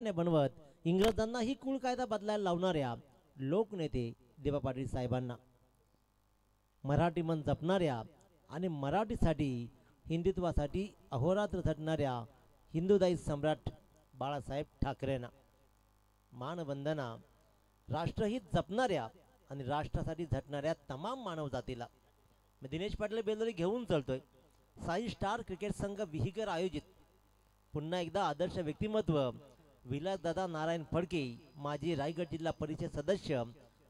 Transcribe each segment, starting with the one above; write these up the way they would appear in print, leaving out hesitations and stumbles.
बनवत इंग्रजांनाही कुळ कायदा बदलायला लावणाऱ्या लोकनेते देवा पाटील साहेबांना, मराठी मन जपणाऱ्या आणि मराठीसाठी हिंदुत्वासाठी अहोरात्र झटणाऱ्या हिंदुदाई सम्राट बाळासाहेब ठाकरेंना मानवंदना. राष्ट्रहित जपणाऱ्या आणि राष्ट्रासाठी झटणाऱ्या तमाम मानव जातीला मी दिनेश पाटील बेलोरी घेऊन चलतोय. साई स्टार क्रिकेट संघ विहीकर आयोजित पुन्हा एकदा आदर्श व्यक्तिमत्व विलासदादा नारायण फडके, माजी रायगड जिल्हा परिषद सदस्य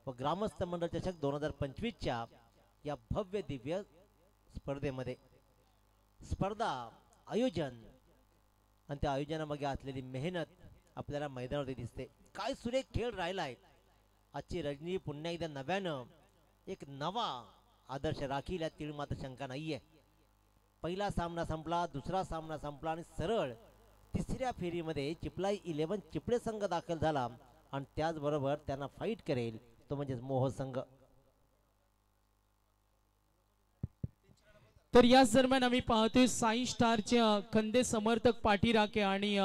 व ग्रामस्थ मंडळ चषक 2025च्या या भव्य दिव्य स्पर्धेमध्ये स्पर्धा आयोजन आणि त्या आयोजनामागे असलेली मेहनत आपल्याला मैदानावरती दिसते. काय सुरेख खेळ राहिलाय. आजची रजनी पुन्हा एकदा नव्यानं एक नवा आदर्श राखील यात तीळ मात्र शंका नाहीये. पहिला सामना संपला, दुसरा सामना संपला आणि सरळ तिसऱ्या फेरीमध्ये चिपलाई 11 चिपळे संघ दाखल झाला आणि त्याचबरोबर त्यांना फाईट करेल तो म्हणजे मोह संघ. तर याच दरम्यान आम्ही पाहतोय साई स्टारचे खंदे समर्थक पाठीराखे आणि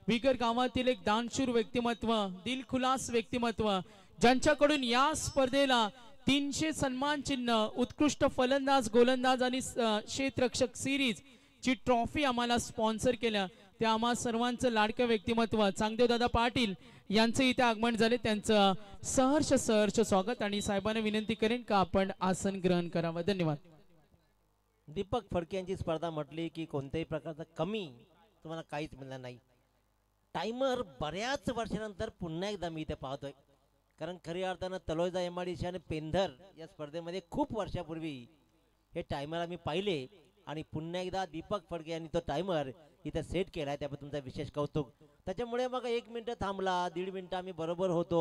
विगर गावातील एक दानशूर व्यक्तिमत्व, दिलखुलास व्यक्तिमत्व, ज्यांच्याकडून या स्पर्धेला 300 सन्मान चिन्ह, उत्कृष्ट फलंदाज, गोलंदाज आणि क्षेत्ररक्षक सिरीज ची ट्रॉफी आम्हाला स्पॉन्सर केल्या त्या आम्हा सर्वांचं लाडकं व्यक्तिमत्व चांगदेव दादा पाटील यांचं इथे आगमन झाले. त्यांचं सहर्ष सहर्ष स्वागत आणि साहेबांना विनंती करेन का आपण आसन ग्रहण करावं. धन्यवाद. दीपक फडके यांची स्पर्धा म्हटली की कोणत्याही प्रकारचा कमी तुम्हाला काहीच मिळणार नाही. टायमर बऱ्याच वर्षानंतर पुन्हा एकदा मी इथे पाहतोय, कारण खऱ्या अर्थानं तलोजा MIDC आणि पेंधर या स्पर्धेमध्ये खूप वर्षापूर्वी हे टायमर आम्ही पाहिले आणि पुन्हा एकदा दीपक फडके यांनी तो टायमर इथे सेट केला आहे, त्याबद्दल तुमचा विशेष कौतुक. त्याच्यामुळे मग 1 मिनिट थांबला, 1.5 मिनिट आम्ही बरोबर होतो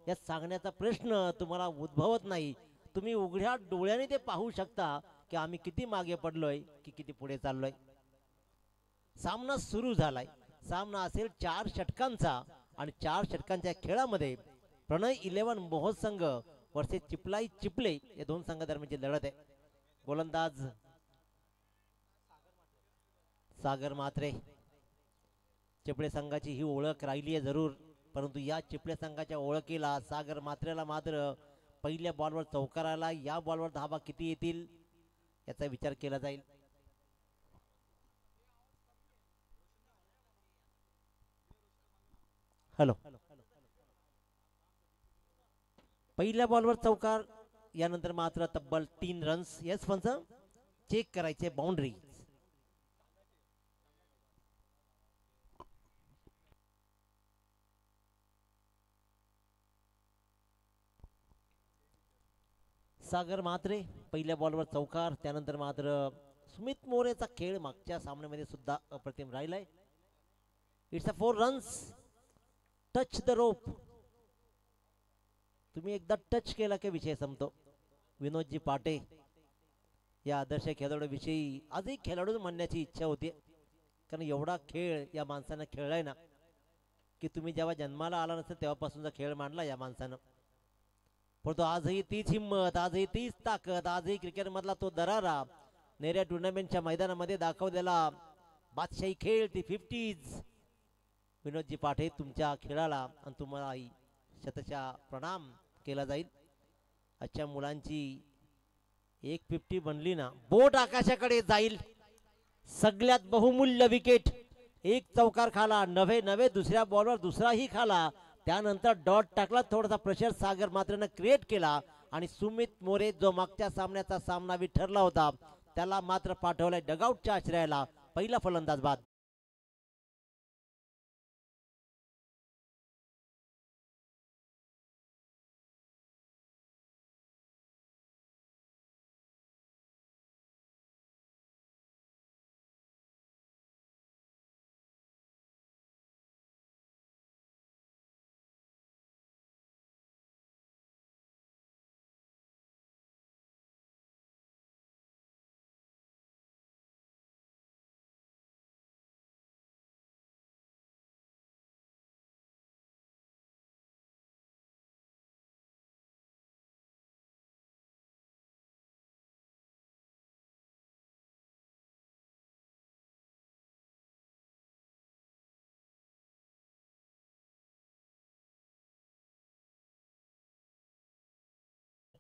या सांगण्याचा प्रश्न तुम्हाला उद्भवत नाही. तुम्ही उघड्या डोळ्याने ते पाहू शकता की आम्ही किती मागे पडलोय की किती पुढे चाललोय. सामना सुरू झालाय. सामना असेल 4 षटकांचा आणि 4 षटकांच्या खेळामध्ये प्रणय 11 मोह संघ वर्सेस चिपलाई चिपले या दोन संघादरम्यानची लढत आहे. गोलंदाज सागर मात्रे. चिपळे संघाची ही ओळख राहिली आहे जरूर, परंतु या चिपळे संघाच्या ओळखीला सागर मात्रेला मात्र पहिल्या बॉलवर चौकार आला. या बॉलवर धावा किती येतील याचा विचार केला जाईल. हॅलो, पहिल्या बॉलवर चौकार, यानंतर मात्र तब्बल 3 रन्स. येस पंच, चेक करायचे बाउंड्री. सागर मात्रे पहिल्या बॉलवर चौकार, त्यानंतर मात्र सुमित मोरेचा खेळ मागच्या सामन्यामध्ये सुद्धा अप्रतिम राहिलाय. It's a 4 runs. Touch the rope. तुम्ही एकदा टच केला की विषय संपतो. विनोदजी पाटे या आदर्श खेळाडूविषयी आजही खेळाडू म्हणण्याची इच्छा होती, कारण एवढा खेळ या माणसानं खेळलाय ना की तुम्ही जेव्हा जन्माला आला नसेल तेव्हापासूनचा खेळ मांडला या माणसानं. परंतु आजही तीच हिंमत, आजही तीच ताकद, आजही क्रिकेटमधला तो दरारा नेऱ्या टुर्नामेंटच्या मैदानामध्ये दाखवलेला बादशाही खेळ, ती 50s. विनोदजी पाठे तुमच्या खेळाला आणि तुम्हालाही शतशः प्रणाम केला जाईल. आजच्या मुलांची 150 बनली ना, बोट आकाशाकडे जाईल. सगळ्यात बहुमूल्य विकेट. एक चौकार खाला, नव्हे नव्हे दुसऱ्या बॉलवर दुसराही खाला, त्यानंतर डॉट टाकला. थोडासा प्रेशर सागर मात्रनं क्रिएट केला आणि सुमित मोरे जो मागच्या सामन्याचा सामनावी ठरला होता त्याला मात्र पाठवलाय डगआउटच्या आश्रयाला. पहिला फलंदाज बाद.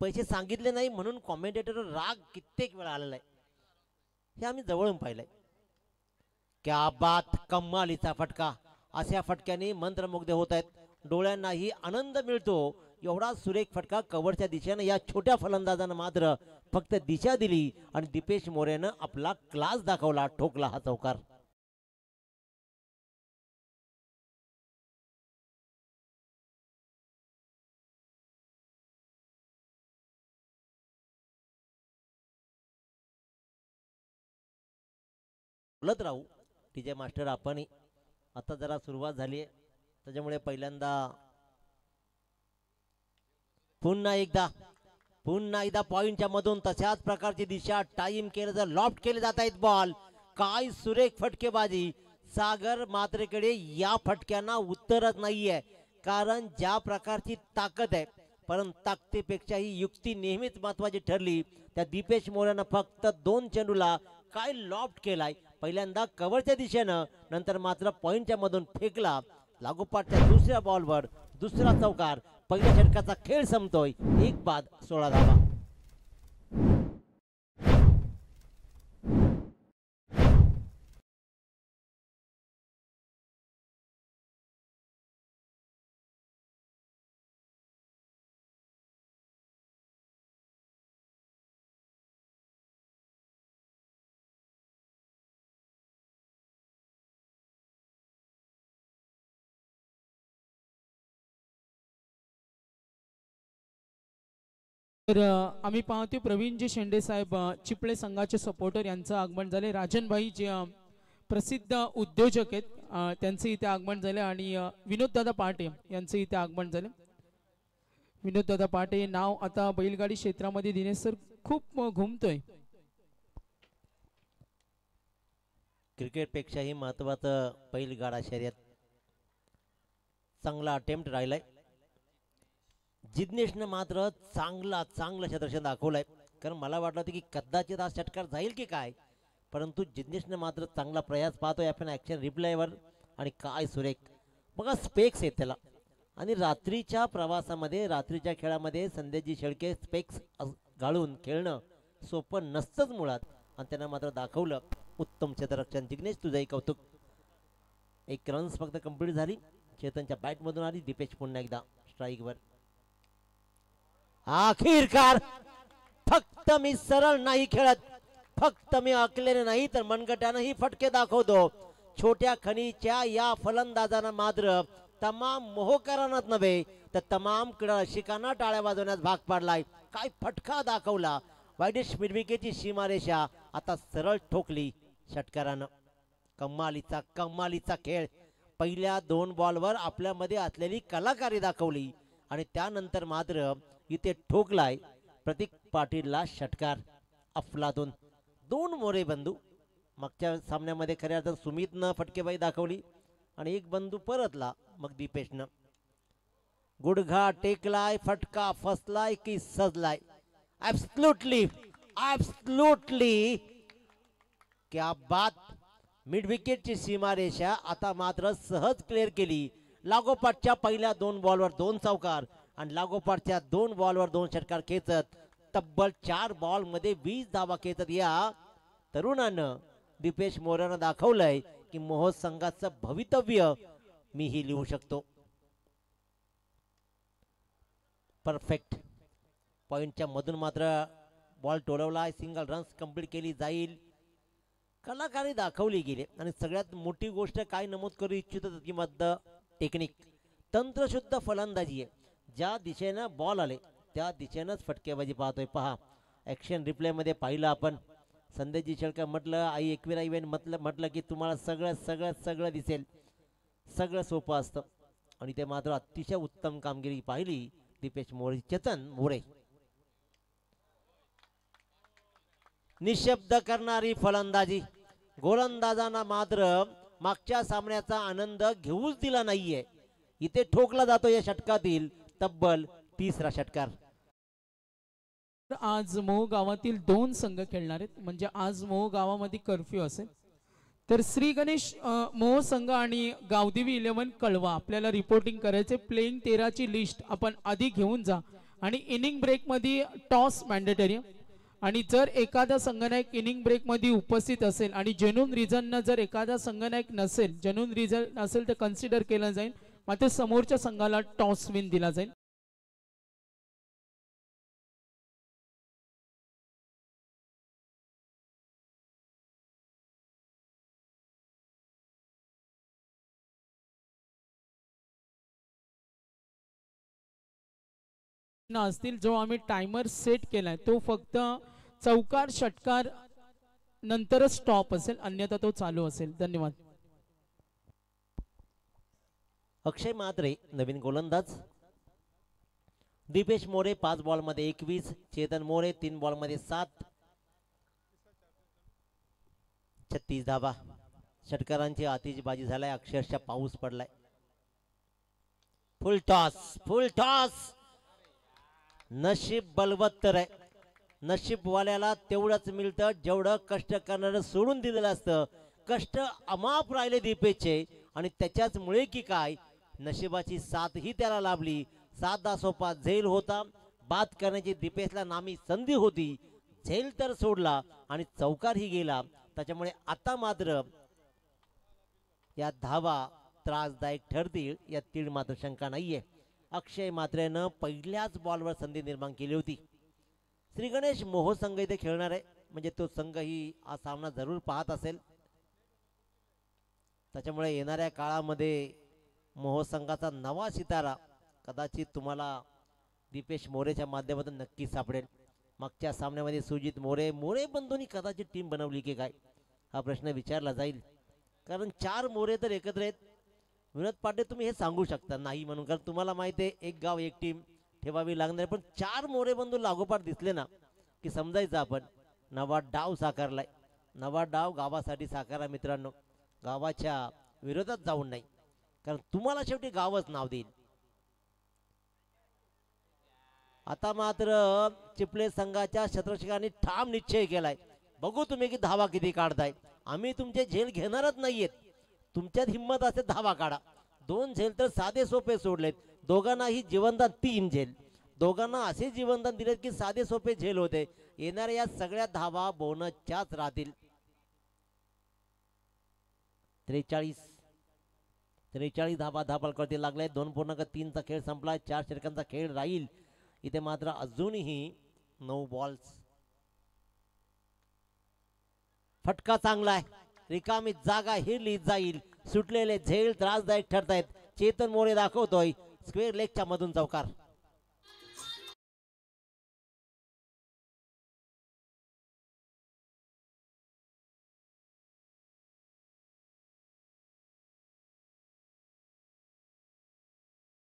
पैसे सांगितले नाही म्हणून कॉमेंटेटर राग कित्येक वेळा आलेला आहे, हे आम्ही जवळून पाहिलंय. क्या बात, कमालीचा फटका. अशा फटक्याने मंत्रमुग्ध होत आहेत, डोळ्यांनाही आनंद मिळतो. एवढा सुरेख फटका कव्हरच्या दिशेनं या छोट्या फलंदाजानं मात्र फक्त दिशा दिली आणि दीपेश मोरेनं आपला क्लास दाखवला, ठोकला हा चौकार. बोलत राहू टीजे मास्टर आपण. आता जरा सुरुवात झाली आहे त्याच्यामुळे पहिल्यांदा पुन्हा एकदा पॉइंटच्या मधून तशाच प्रकारची दिशा टाइम केलं जर लॉफ्ट केले जात आहेत बॉल. काय सुरेख फटकेबाजी. सागर मात्रेकडे या फटक्यांना उत्तरच नाहीये, कारण ज्या प्रकारची ताकद आहे, परंतु ताकदीपेक्षाही युक्ती नेहमीच महत्वाची ठरली. त्या दीपेश मोरेनं फक्त 2 चेंडूला काय लॉफ्ट केलाय. पहिल्यांदा कव्हरच्या दिशेनं, नंतर मात्र पॉइंटच्या मधून फेकला. लागोपाठच्या दुसऱ्या बॉलवर दुसरा चौकार. पहिल्या षटकाचा खेळ संपतोय. 1 बाद 16 धावा. तर आम्ही पाहतोय प्रवीणजी शेंडे साहेब चिपळे संघाचे सपोर्टर यांचं आगमन झाले. राजनभाई जे प्रसिद्ध उद्योजक आहेत त्यांचे इथे आगमन झाले आणि विनोददादा पाटे यांचे इथे आगमन झाले. विनोददादा पाटे नाव आता बैलगाडी क्षेत्रामध्ये दिनेश सर खूप घुमतोय. क्रिकेटपेक्षाही महत्वाचं बैलगाडा शर्यत. चांगला अटेम्प्ट राहिलाय. जिग्नेशनं मात्र चांगला क्षेत्ररक्षण दाखवलंय, कारण मला वाटलं होतं की कदाचित हा षटकार जाईल की काय, परंतु जिग्नेशनं मात्र चांगला प्रयास पाहतोय आपण ॲक्शन रिप्लायवर. आणि काय सुरेख बघा, स्पेक्स आहेत त्याला. आणि रात्रीच्या प्रवासामध्ये, रात्रीच्या खेळामध्ये संदेशजी शेळके स्पेक्स घालून खेळणं सोपं नसतंच मुळात, आणि त्यांना मात्र दाखवलं. उत्तम क्षेत्ररक्षण जिग्नेश, तुझंही कौतुक. 1 रन्स फक्त कंप्लीट झाली. चेतनच्या बॅटमधून आली. दीपेश पुन्हा एकदा स्ट्राईकवर. आखिरकार फक्त मी सरळ नाही खेळत, फक्त मी आकलेले नाही तर मनगटानेही फटके दाखवतो. छोट्या खनीच्या या फलंदाजांना मात्र तमाम मोहकरांनाच नव्हे तर तमाम क्रीडा रसिकांना टाळ्या वाजवण्यास भाग पाडलाय. काय फटका दाखवला. वाईडिश मिडविकेटची सीमारेषा आता सरळ ठोकली षटकारानं. कमालीचा खेळ. पहिल्या 2 बॉलवर आपल्यामध्ये असलेली कलाकारी दाखवली आणि त्यानंतर मात्र इथे ठोकलाय प्रतीक पाटीलला षटकार. अफलातून 2 मोरे बंधू. मागच्या सामन्यामध्ये खऱ्या अर्थात सुमितनं फटकेबाजी दाखवली आणि 1 बंधू परतला. मग दीपेशनं गुडघा टेकलाय, फटका फसलाय की सजलाय. ऍब्सल्युटली क्या बात. मिड विकेटची सीमारेषा आता मात्र सहज क्लिअर केली. लागोपाठच्या पहिल्या 2 बॉलवर 2 चौकार आणि लागोपाठच्या 2 बॉलवर 2 षटकार खेचत तब्बल 4 बॉलमध्ये 20 धावा खेचत या तरुणानं दीपेश मोरेनं दाखवलंय की मोह संघाचं भवितव्य मीही लिहू शकतो. परफेक्ट. पॉइंटच्या मधून मात्र बॉल टोलवलाय. सिंगल रन्स कंप्लीट केली जाईल. कलाकारी दाखवली गेली आणि सगळ्यात मोठी गोष्ट काय नमूद करू इच्छितो ती मध्य टेक्निक, तंत्रशुद्ध फलंदाजी आहे. ज्या दिशेनं बॉल आले त्या दिशेनंच फटकेबाजी पाहतोय. पहा ॲक्शन रिप्लेमध्ये पाहिलं आपण. संदेशजी शेळके म्हटलं, आई एकविरा इव्हेंट म्हटलं की तुम्हाला सगळं दिसेल, सगळं सोपं असतं. आणि ते मात्र अतिशय उत्तम कामगिरी पाहिली दीपेश मोरे. चेतन मोरे निशब्द करणारी फलंदाजी. गोलंदाजांना मात्र मागच्या सामन्याचा आनंद घेऊच दिला नाहीये. इथे ठोकला जातो या षटकातील तब्बल 3रा षटकार. आज मोह गावातील 2 संघ खेळणार आहेत, म्हणजे आज मोह गावामध्ये कर्फ्यू असेल. तर श्री गणेश मोह संघ आणि गावदेवी 11 कळवा आपल्याला रिपोर्टिंग करायचे. प्लेइंग 13 ची लिस्ट आपण आधी घेऊन जा आणि इनिंग ब्रेक मध्ये टॉस मॅन्डेटरी आणि जर एखादा संघनायक इनिंग ब्रेक मध्ये उपस्थित असेल आणि जेन्युन रिझन जर एखादा संघनायक नसेल जेन्युन रिझन असेल तर कन्सिडर केलं जाईल मात्र समोरच्या संघाला टॉस विन दिला जाईल. असतील जो आम्ही टायमर सेट केलाय तो फक्त चौकार षटकार नंतरच स्टॉप असेल अन्यथा तो चालू असेल. धन्यवाद. अक्षय म्हात्रे नवीन गोलंदाज. दीपेश मोरे 5 बॉलमध्ये 21, चेतन मोरे 3 बॉलमध्ये 7, 36 धावा. षटकारांची आतिषबाजी झालाय, अक्षरशः पाऊस पडलाय. फुल टॉस. नशीब बलवत्तर आहे. नशीबवाल्याला तेवढंच मिळतं जेवढं कष्ट करणारं सोडून दिलेलं असतं. कष्ट अमाप राहिले दीपेशचे आणि त्याच्याचमुळे की काय नशिबाची साथही त्याला लाभली. साधा सोपा झेल होता, बाद करण्याची दीपेशला नामी संधी होती. झेल तर सोडला आणि चौकारही गेला. त्याच्यामुळे आता मात्र या धावा त्रासदायक ठरतील यात मात्र शंका नाहीये. अक्षय म्हात्रेनं पहिल्याच बॉलवर संधी निर्माण केली होती. श्री गणेश मोह संघ इथे खेळणार आहे म्हणजे तो संघही हा सामना जरूर पाहत असेल. त्याच्यामुळे येणाऱ्या काळामध्ये मोह संघाचा नवा सितारा कदाचित तुम्हाला दीपेश मोरेच्या माध्यमातून नक्की सापडेल. मागच्या सामन्यामध्ये सुजित मोरे बंधूंनी कदाचित टीम बनवली की काय हा प्रश्न विचारला जाईल. कारण 4 मोरे तर एकत्र आहेत. विनोद पाटील तुम्ही हे सांगू शकता नाही म्हणून, कारण तुम्हाला माहिती आहे एक गाव एक टीम ठेवावी लागणार. पण 4 मोरे बंधू लागोपाठ दिसले ना की समजायचं आपण नवा डाव साकारलाय. नवा डाव गावासाठी साकारा मित्रांनो, गावाच्या विरोधात जाऊन नाही, कारण तुम्हाला शेवटी गावच नाव देईल. आता मात्र चिपळे संघाच्या क्षेत्ररक्षकांनी ठाम निश्चय केलाय. बघू तुम्ही की धावा किती काढताय. आम्ही तुमचे झेल घेणारच नाहीयेत. तुमच्यात हिंमत असेल धावा काढा. 2 झेल तर साधे सोपे सोडलेत. दोघांनाही जीवनदान 3 झेल. दोघांना असे जीवनदान दिलेत की साधे सोपे झेल होते. येणाऱ्या या सगळ्या धावा बोनसच्याच राहतील. 43 धावा धापलकरती लागले. 2.3चा खेळ संपला. 4 षटकांचा खेळ राहील. इथे मात्र अजूनही 9 बॉल्स. फटका चांगला आहे. रिकामी जागा हिरली जाईल. सुटलेले झेल त्रासदायक ठरतायत. चेतन मोरे दाखवतोय स्क्वेअर लेगच्या मधून चौकार.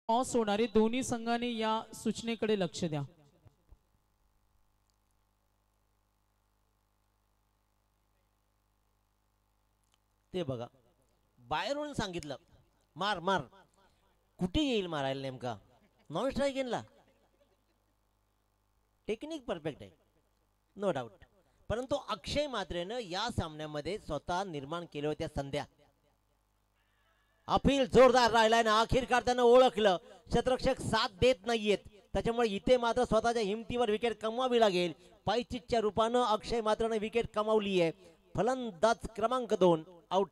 टॉस होणारे दोन्ही संघाने या सूचनेकडे लक्ष द्या. ते बघा बाहेरून सांगितलं मार मार. कुठे येईल मारायला नेमका? नॉन स्ट्राईक गेला. टेक्निक परफेक्ट आहे नो डाऊट. परंतु अक्षय म्हात्रेनं या सामन्यामध्ये स्वतः निर्माण केल्या होत्या संध्या. अपील जोरदार राहिलाय ना अखेर काढताना ओळखलं क्षेत्ररक्षक साथ देत नाहीयेत. त्याच्यामुळे इथे मात्र स्वतःच्या हिमतीवर विकेट कमवावी लागेल. पायचीच्या रूपानं अक्षय म्हात्रेनं विकेट कमावली आहे. फलंदाज क्रमांक 2 आउट.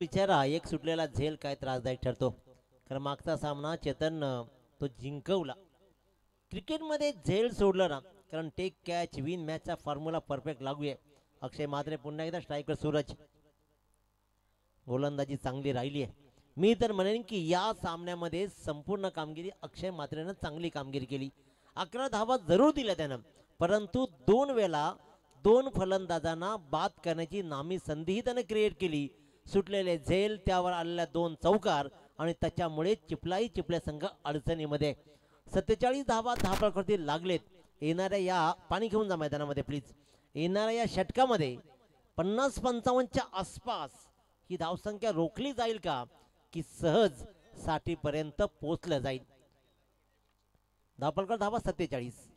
बिचारा एक सुटलेला झेल काय त्रासदायक ठरतो. कारण मागचा सामना चेतन तो जिंकवला. क्रिकेटमध्ये झेल सोडलं ना कारण टेक कॅच विन मॅचचा फॉर्म्युला परफेक्ट लागू आहे. अक्षय म्हात्रे पुन्हा एकदा स्ट्रायकर. सूरज गोलंदाजी चांगली राहिली आहे. मी तर म्हणेन की या सामन्यामध्ये संपूर्ण कामगिरी अक्षय म्हात्रेनं चांगली कामगिरी केली. 11 धावा जरूर दिल्या त्यानं, परंतु 2 वेळा 2 फलंदाजांना बाद करण्याची नामी संधीही त्यानं क्रिएट केली. सुटलेले झेल त्यावर आलेल्या 2 चौकार आणि त्याच्यामुळे चिपळे संघ अडचणीमध्ये. 47 धावा धापलकरती लागलेत. येणाऱ्या या पाणी घेऊन जा मैदानामध्ये प्लीज. येणाऱ्या या षटकामध्ये 50-55च्या आसपास ही धावसंख्या रोखली जाईल का की सहज 60 पर्यंत पोहोचलं जाईल. धावपलकर धावा 47.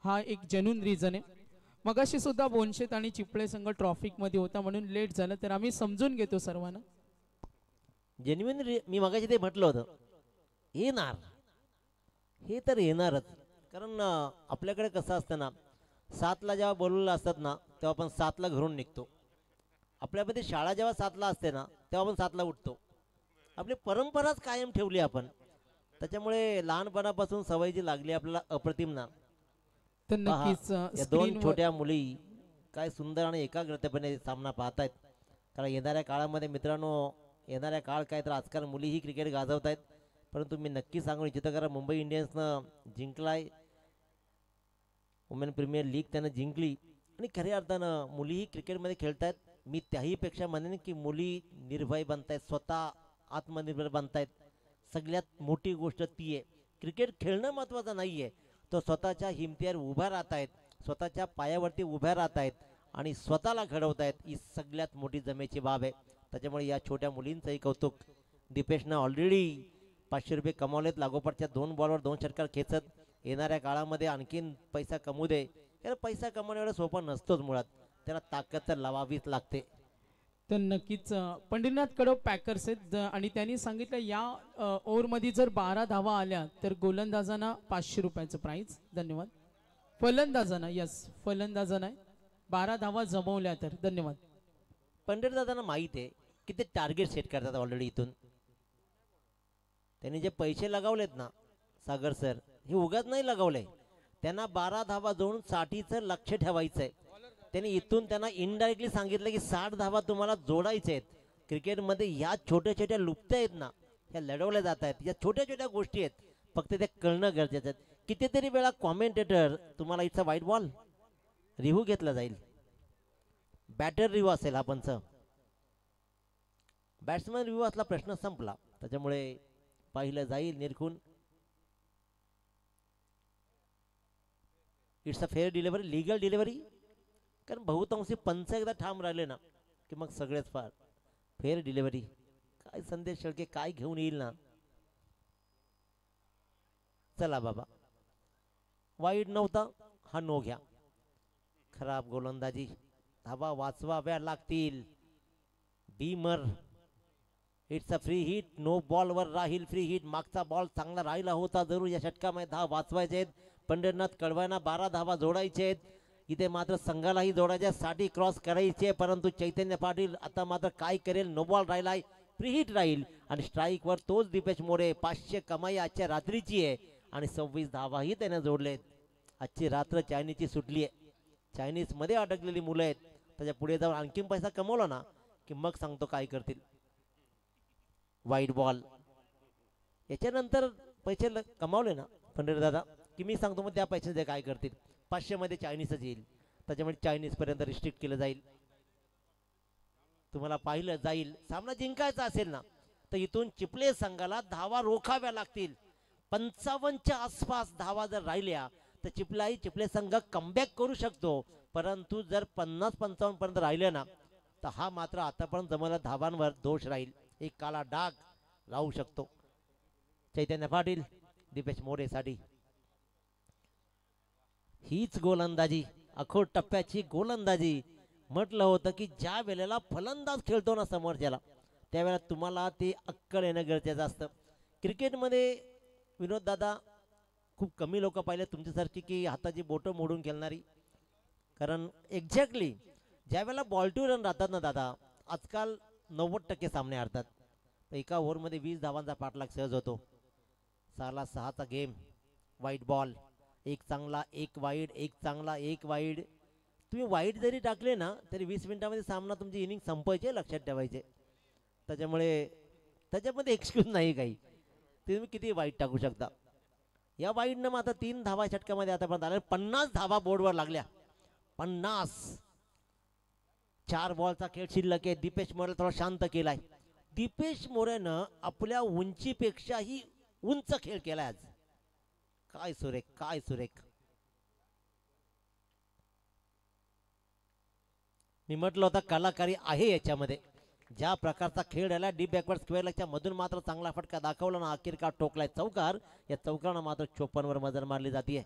हा एक जेन्युइन रिझन आहे. मगाशी सुद्धा बोनशेत आणि चिपळे संघ ट्रॉफिक मध्ये होता म्हणून लेट झालं, तर आम्ही समजून घेतो सर्वांना. जेन्युइन मी मगाशी ते म्हटलं होतं येणार, हे तर येणारच. कारण आपल्याकडे कसं असतं ना, 7ला जेव्हा बोलवलं असतात ना तेव्हा आपण 7ला घरून निघतो. आपल्यामध्ये शाळा जेव्हा 7ला असते ना तेव्हा आपण 7ला उठतो. आपली परंपराच कायम ठेवली आपण. त्याच्यामुळे लहानपणापासून सवय जी लागली आपल्याला अप्रतिम ना. तर पहा, नक्कीच या दोन स्क्रीनवर छोट्या मुली काय सुंदर आणि एकाग्रतेपणे सामना पाहतायत. कारण येणाऱ्या काळामध्ये मित्रांनो, येणाऱ्या काळ काय तर आजकाल मुलीही क्रिकेट गाजवत आहेत. परंतु मी नक्की सांगू इच्छितो, कारण मुंबई इंडियन्सनं जिंकलाय वुमेन प्रीमियर लीग, त्यानं जिंकली आणि खऱ्या अर्थानं मुलीही क्रिकेटमध्ये खेळतायत. मी त्याहीपेक्षा म्हणेन की मुली निर्भय बनतायत, स्वतः आत्मनिर्भर बनतायत. सगळ्यात मोठी गोष्ट ती आहे. क्रिकेट खेळणं महत्त्वाचं नाही आहे, तो स्वतःच्या हिमतीवर उभ्या राहत आहेत, स्वतःच्या पायावरती उभ्या राहत आहेत आणि स्वतःला घडवत आहेत. ही सगळ्यात मोठी जमेची बाब आहे. त्याच्यामुळे या छोट्या मुलींचंही कौतुक. दीपेशनं ऑलरेडी 500 रुपये कमावलेत लागोपाठच्या 2 बॉलवर 2 षटकार खेचत. येणाऱ्या काळामध्ये आणखीन पैसा कमवू दे. याला पैसा कमवणं एवढं सोपं नसतोच मुळात, त्याला ताकद तर लावावीच लागते. तर नक्कीच पंढरीनाथ कडव पॅकर्स आहेत आणि त्यांनी सांगितलं या ओव्हरमध्ये जर 12 धावा आल्या तर गोलंदाजांना 500 रुपयाचं प्राइज. धन्यवाद. फलंदाजांना, यस फलंदाजांना 12 धावा जमवल्या तर. धन्यवाद. पंढरदादांना माहीत आहे की ते टार्गेट सेट करतात ऑलरेडी. इथून त्यांनी जे पैसे लगावलेत ना सागर सर, हे उगाच नाही लगावले. त्यांना 12 धावा जोडून 60चं लक्ष ठेवायचं आहे. त्यांनी इथून त्यांना इनडायरेक्टली सांगितलं की 60 धावा तुम्हाला जोडायचे आहेत. क्रिकेटमध्ये या छोट्या छोट्या लुप्त्या आहेत ना, ह्या लढवल्या जात आहेत. या छोट्या छोट्या गोष्टी आहेत, फक्त ते कळणं गरजेचं आहे. कितीतरी वेळा कॉमेंटेटर तुम्हाला इथं व्हाईट बॉल रिव्ह्यू घेतला जाईल, बॅटर रिव्ह्यू असेल, हा पंच बॅट्समॅन रिव्ह्यू असला प्रश्न संपला. त्याच्यामुळे पाहिलं जाईल निरखून. It's a fair delivery, legal delivery. कारण बहुतांशी पंच एकदा ठाम राहिले ना की मग सगळेच फार फेअर डिलिव्हरी. काय संदेश शेळके काय घेऊन येईल ना. चला बाबा, वाईट नव्हता, हा नो घ्या. खराब गोलंदाजी, धावा वाचवाव्या लागतील. Beamer, it's a free hit, no बॉलवर राहील फ्री हिट. मागचा बॉल चांगला राहिला होता जरूर. या षटकामध्ये धावा वाचवायचे आहेत. पंढरनाथ कडवांना 12 धावा जोडायचे आहेत. इथे मात्र संघालाही जोडायच्या, 60 क्रॉस करायचे. परंतु चैतन्य पाटील आता मात्र काय करेल. नो बॉल राहिलाय, फ्री हिट राहील आणि स्ट्राईकवर तोच दीपेश मोरे. 500 कमाई आजच्या रात्रीची आहे आणि 26 धावाही त्याने जोडलेत. आजची रात्र चायनीजची सुटली आहे. चायनीजमध्ये अडकलेली मुलं आहेत. त्याच्या पुढे जाऊन आणखीन पैसा कमवला ना की मग सांगतो काय करतील. वाईट बॉल, याच्यानंतर पैसे कमावले ना पंढरदादा की मी सांगतो मग त्या पैशाचे काय करतील. 500 मध्ये चायनीजच येईल. त्याच्यामुळे चायनीज पर्यंत रिस्ट्रिक्ट केलं जाईल. तुम्हाला पाहिलं जाईल. सामना जिंकायचा असेल ना तर इथून चिपले संघाला धावा रोखाव्या लागतील. 55च्या आसपास धावा जर राहिल्या तर चिपले संघ कमबॅक करू शकतो. परंतु जर 50-55 पर्यंत राहिले ना तर हा मात्र आतापर्यंत जमलेल्या धावांवर दोष राहील, एक काळा डाग राहू शकतो. चैतन्य पाटील, दीपेश मोरेसाठी हीच गोलंदाजी, अखोट टप्प्याची गोलंदाजी. म्हटलं होतं की ज्या वेळेला फलंदाज खेळतो ना समोरच्याला, त्यावेळेला तुम्हाला ते अक्कल येणं गरजेचं असतं. क्रिकेटमध्ये विनोद दादा खूप कमी लोक पाहिले तुमच्यासारखी की हाताची बोटं मोडून खेळणारी. कारण एक्झॅक्टली ज्या वेळेला बॉल टू रन राहतात ना दादा, आजकाल 90% सामने हरतात. एका ओव्हरमध्ये 20 धावांचा पाठलाग सहज होतो. 6ला 6चा गेम. वाईट बॉल, एक चांगला एक वाईड, एक चांगला एक वाईड. तुम्ही वाईड जरी टाकले ना तरी 20 मिनिटामध्ये सामना तुमची इनिंग संपवायचे, लक्षात ठेवायचे. त्याच्यामुळे त्याच्यामध्ये एक्सक्यूज नाही काही, तुम्ही किती वाईट टाकू शकता. या वाईडनं मात्र 3 धावा षटकामध्ये आतापर्यंत आल्या. 50 धावा बोर्डवर लागल्या. 50. 4 बॉलचा खेळ शिल्लक आहे. दीपेश मोरे थोडा शांत केलाय. दीपेश मोरेनं आपल्या उंचीपेक्षाही उंच खेळ केलाय आज. काय सुरेख, काय सुरेख. मी म्हटलं होतं कलाकारी आहे याच्यामध्ये. ज्या प्रकारचा खेळ आला डीप बॅकवर्ड स्क्वेअर लेगच्या मधून मात्र चांगला फटका दाखवला ना अखेरकार ठोकलाय चौकार. या चौकारानं मात्र 54 वर मजल मारली जाते.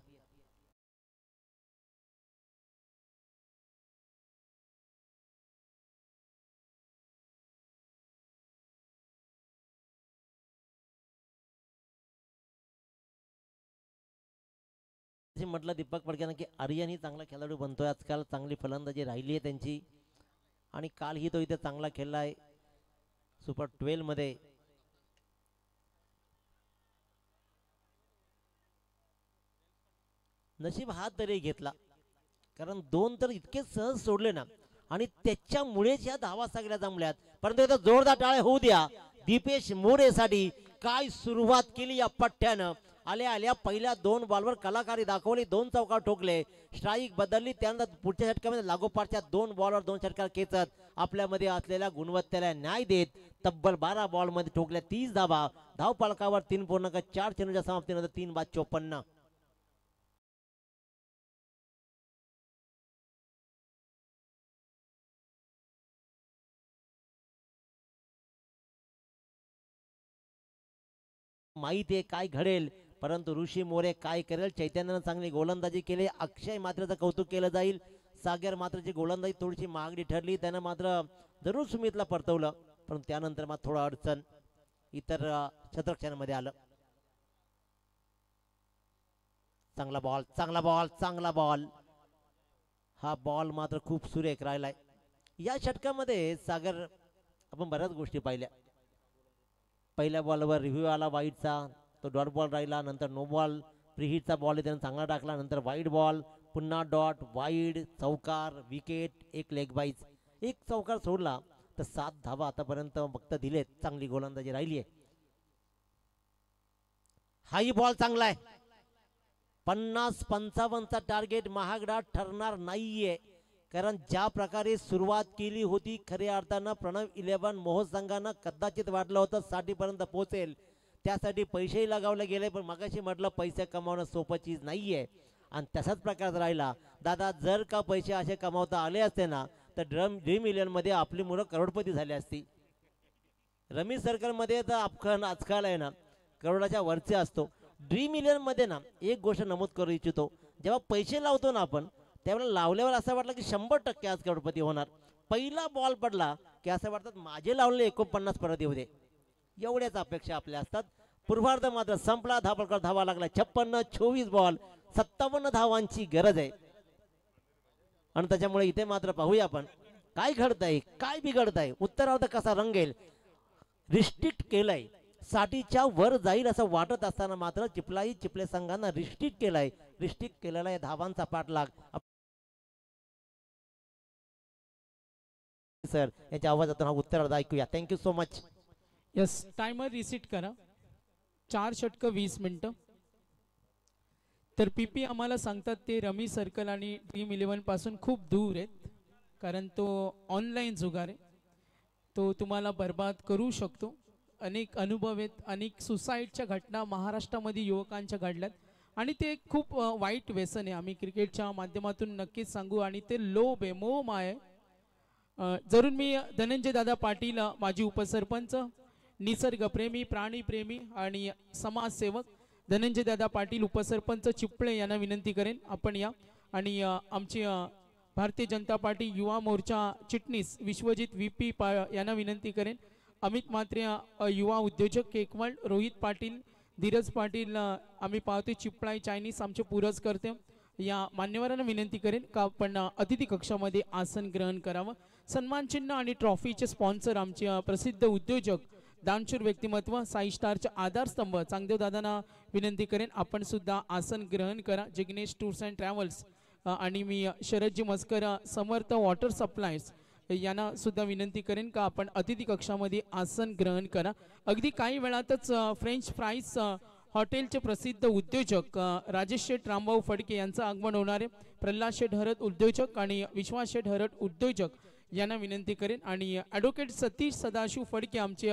म्हटलं दीपक पडक्यानं की आर्यन ही चांगला खेळाडू बनतोय आजकाल. चांगली फलंदाजी राहिली आहे त्यांची आणि कालही तो इथे चांगला खेळलाय सुपर 12 मध्ये. नशीब हात तरी घेतला कारण 2 तर इतके सहज सोडले ना आणि त्याच्यामुळेच या धावा सगळ्या जमल्यात. परंतु इथं जोरदार टाळे होऊ द्या दीपेश मोरेसाठी. काय सुरुवात केली या पट्ट्यानं. आल्या आल्या पहिल्या 2 बॉलवर कलाकारी दाखवली. 2 चौकार ठोकले. स्ट्राईक बदलली. त्यानंतर पुढच्या षटकामध्ये लागोपाठच्या 2 बॉलवर 2 षटकार खेचत आपल्यामध्ये असलेल्या गुणवत्तेला न्याय देत तब्बल 12 बॉलमध्ये ठोकल्या 30 धावा. धावफलकावर 3.4 चेंडूच्या समाप्तीनंतर 3 बाद 54. माहिती आहे काय घडेल परंतु ऋषी मोरे काय करेल. चैतन्यानं चांगली गोलंदाजी केली. अक्षय मात्रचं कौतुक केलं जाईल. सागर मात्रची गोलंदाजी थोडीशी महागडी ठरली. त्यानं मात्र जरूर सुमितला परतवलं पण त्यानंतर मात्र थोडं अडचण इतर क्षेत्ररक्षणामध्ये आलं. चांगला बॉल, चांगला बॉल, चांगला बॉल. हा बॉल मात्र खूप सुरेख राहिलाय. या षटकामध्ये सागर आपण बऱ्याच गोष्टी पाहिल्या. पहिल्या बॉलवर रिव्ह्यू आला वाईडचा, तो डॉट बॉल राहिला. नंतर नो बॉल प्रीहिटचा बॉल त्यानं चांगला टाकला. नंतर वाईड बॉल, पुन्हा डॉट, वाईड, चौकार, विकेट, एक लेग बाईज. एक चौकार सोडला तर 7 धावा आतापर्यंत फक्त दिलेत. चांगली गोलंदाजी राहिली आहे. हाही बॉल चांगला आहे. 50-55चा टार्गेट महागडा ठरणार नाहीये कारण ज्या प्रकारे सुरुवात केली होती खऱ्या अर्थानं प्रणव 11 मोह संघानं कदाचित वाटलं होतं 60 पर्यंत पोहोचेल. त्यासाठी पैसेही लगावले गेले पण मगाशी म्हटलं पैसे कमावणं सोपं चीज नाहीये आणि तसाच प्रकार राहिला. दादा जर का पैसे असे कमावता आले असते ना तर ड्रीम 11 मध्ये आपली मुलं करोडपती झाली असती. रमेश सर्कल मध्ये तर आजकाल आहे ना करोडाच्या वरचे असतो. ड्रीम 11 मध्ये ना एक गोष्ट नमूद करू इच्छितो. जेव्हा पैसे लावतो ना आपण त्यावेळेला लावल्यावर असं वाटलं की 100% आज करोडपती होणार. पहिला बॉल पडला की असं वाटतं माझे लावलेले 49 परत येऊ दे. एवढ्याच अपेक्षा आपल्या असतात. पूर्वार्ध मात्र संपला. धावा लागला 56. 24 बॉल 57 धावांची गरज आहे आणि त्याच्यामुळे इथे मात्र पाहूया आपण काय घडतंय काय बिघडतंय. उत्तरार्ध कसा रंगेल. रिस्ट्रिक्ट केलंय 60च्या वर जाईल असं वाटत असताना मात्र चिपले संघानं रिस्ट्रिक्ट केलेला आहे धावांचा पाठलाग. सर याच्या आवाजातून हा उत्तरार्ध ऐकूया. Thank you so much. Yes timer reset करा. 4 षटकं 20 मिनिटं. तर पीपी आम्हाला सांगतात ते रमी सर्कल आणि ड्रीम 11 पासून खूप दूर आहेत कारण तो ऑनलाईन जुगार आहे. तो तुम्हाला बर्बाद करू शकतो. अनेक अनुभव आहेत. अनेक सुसाईडच्या घटना महाराष्ट्रामध्ये युवकांच्या घडल्यात आणि ते खूप वाईट व्यसन आहे. आम्ही क्रिकेटच्या माध्यमातून नक्कीच सांगू आणि ते लोभ आहे मोह माय. जरूर मी धनंजय दादा पाटील माजी उपसरपंच निसर्गप्रेमी प्राणीप्रेमी आणि समाजसेवक धनंजय दादा पाटील उपसरपंच चिपळे यांना विनंती करेन आपण या आणि आमची भारतीय जनता पार्टी युवा मोर्चा चिटणीस विश्वजित VP यांना विनंती करेन. अमित म्हात्रे युवा उद्योजक केकवळ, रोहित पाटील, धीरज पाटील आम्ही पाहतोय चिपळाई चायनीज आमचे पुरस्कर्ते या मान्यवरांना विनंती करेन का आपण अतिथी कक्षामध्ये आसन ग्रहण करावं. सन्मान चिन्ह आणि ट्रॉफीचे स्पॉन्सर आमचे प्रसिद्ध उद्योजक दानशूर व्यक्तिमत्व साई स्टारचे आधारस्तंभ चांगदेव दादांना विनंती करेन आपण सुद्धा आसन ग्रहण करा. जिग्नेश टूर्स अँड ट्रॅव्हल्स आणि मी शरदजी मस्कर समर्थ वॉटर सप्लायर्स यांना सुद्धा विनंती करेन का आपण अतिथी कक्षामध्ये आसन ग्रहण करा. अगदी काही वेळातच फ्रेंच फ्राईज हॉटेलचे प्रसिद्ध उद्योजक राजेश शेठ रामभाऊ फडके यांचं आगमन होणार आहे. प्रल्हाद शेठ हरत उद्योजक आणि विश्वास शेठ हरत उद्योजक यांना विनंती करेन. आणि ॲडव्होकेट सतीश सदाशिव फडके आमचे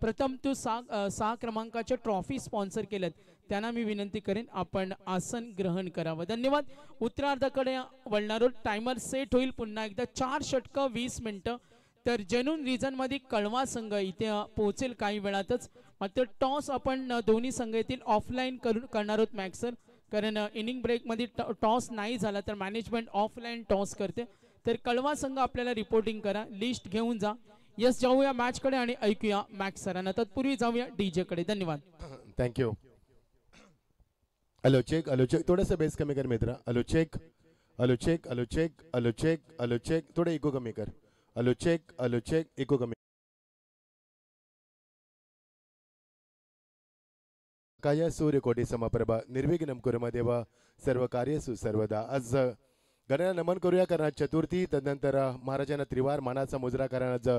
प्रथम तो 6 क्रमांकाच्या ट्रॉफी स्पॉन्सर केल्यात त्यांना मी विनंती करेन आपण आसन ग्रहण करावं. धन्यवाद. उत्तरार्धाकडे वळणारो टायमर सेट होईल पुन्हा एकदा. 4 षटकं 20 मिनिटं. तर जेनून रिजनमध्ये कळवा संघ इथे पोहोचेल काही वेळातच. मात्र टॉस आपण दोन्ही संघ येथील ऑफलाईन करणार आहोत मॅक्स सर, कारण इनिंग ब्रेकमध्ये टॉस नाही झाला तर मॅनेजमेंट ऑफलाईन टॉस करते. तर कळवा संघ आपल्याला रिपोर्टिंग करा, लिस्ट घेऊन जा. यस, जाऊया मॅचकडे आणि ऐकूया मॅक्स सरांना. तत्पूर्वी जाऊया डीजे कडे. धन्यवाद. Thank you. Hello check, hello check, थोडंसं बेस कमी कर मित्र. Hello check, hello check, hello check, hello check, hello check, थोडं इको कमी कर. Hello check, hello check, echo कमी. काय सूर्यकोटी समप्रभा निर्विघ्नं कुरु देव सर्व कार्येषु सर्वदा. आज गणाला नमन करूया, कारण आज चतुर्थी, तदनंतर महाराजांना त्रिवार मानाचा मुजरा, कारण आज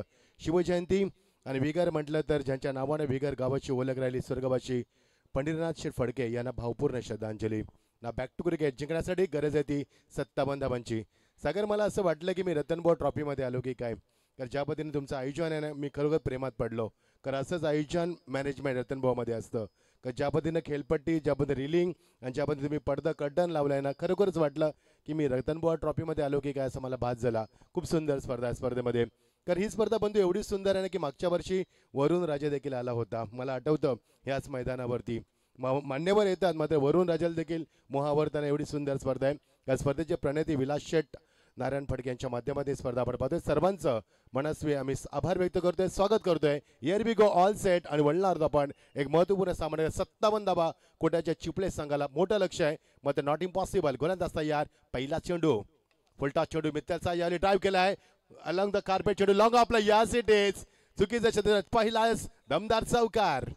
शिवजयंती. आणि विगर म्हटलं तर ज्यांच्या नावाने विगर गावाची ओळख राहिली, स्वर्गवासी पंढरीनाथ शेठ फडके यांना भावपूर्ण श्रद्धांजली. ना बॅक टू क्रिकेट जिंकण्यासाठी गरज आहे ती 57 धावांची. सागर, मला असं वाटलं की मी रतनभाऊ ट्रॉफीमध्ये आलो की काय, कारण ज्या पद्धतीने तुमचं आयोजन आहे ना, मी खरोखर प्रेमात पडलो. कारण असंच आयोजन मॅनेजमेंट रतनभाऊमध्ये असतं, का ज्या पद्धतीनं खेळपट्टी, ज्या पद्धतीने रिलिंग आणि ज्या पद्धतीने तुम्ही पडदा कर्टन लावलाय ना, खरोखरच वाटलं की मी रतनभाऊ ट्रॉफीमध्ये आलो की काय, असं मला भास झाला. खूप सुंदर स्पर्धा आहे स्पर्धेमध्ये. कारण ही स्पर्धा बंधू एवढी सुंदर आहे ना की मागच्या वर्षी वरुण राजा देखील आला होता, मला आठवतं ह्याच मैदानावरती. मान्यवर येतात, मात्र वरुण राजाला देखील मोहावरताना एवढी सुंदर स्पर्धा आहे. या स्पर्धेचे प्रणेते विलास शेठ नारायण फडके यांच्या माध्यमातून स्पर्धा आपण पाहतोय. सर्वांचं मनस्वी आम्ही आभार व्यक्त करतोय, स्वागत करतोय. Here we go, all set. आणि वळणार आपण एक महत्वपूर्ण सामना. 57 धावा कोट्याच्या चिपळे संघाला मोठं लक्ष आहे, मात्र नॉट इम्पॉसिबल. गोलंदाज तयार. पहिला चेंडू, फुलटा चेंडू मित्तलचा याने ड्राईव्ह केलाय अलॉंग द कार्पेट. चेंडू लॉंग आपला, यास इट इज चुकीच्या क्षेत्रात पहिला दमदार चौकार.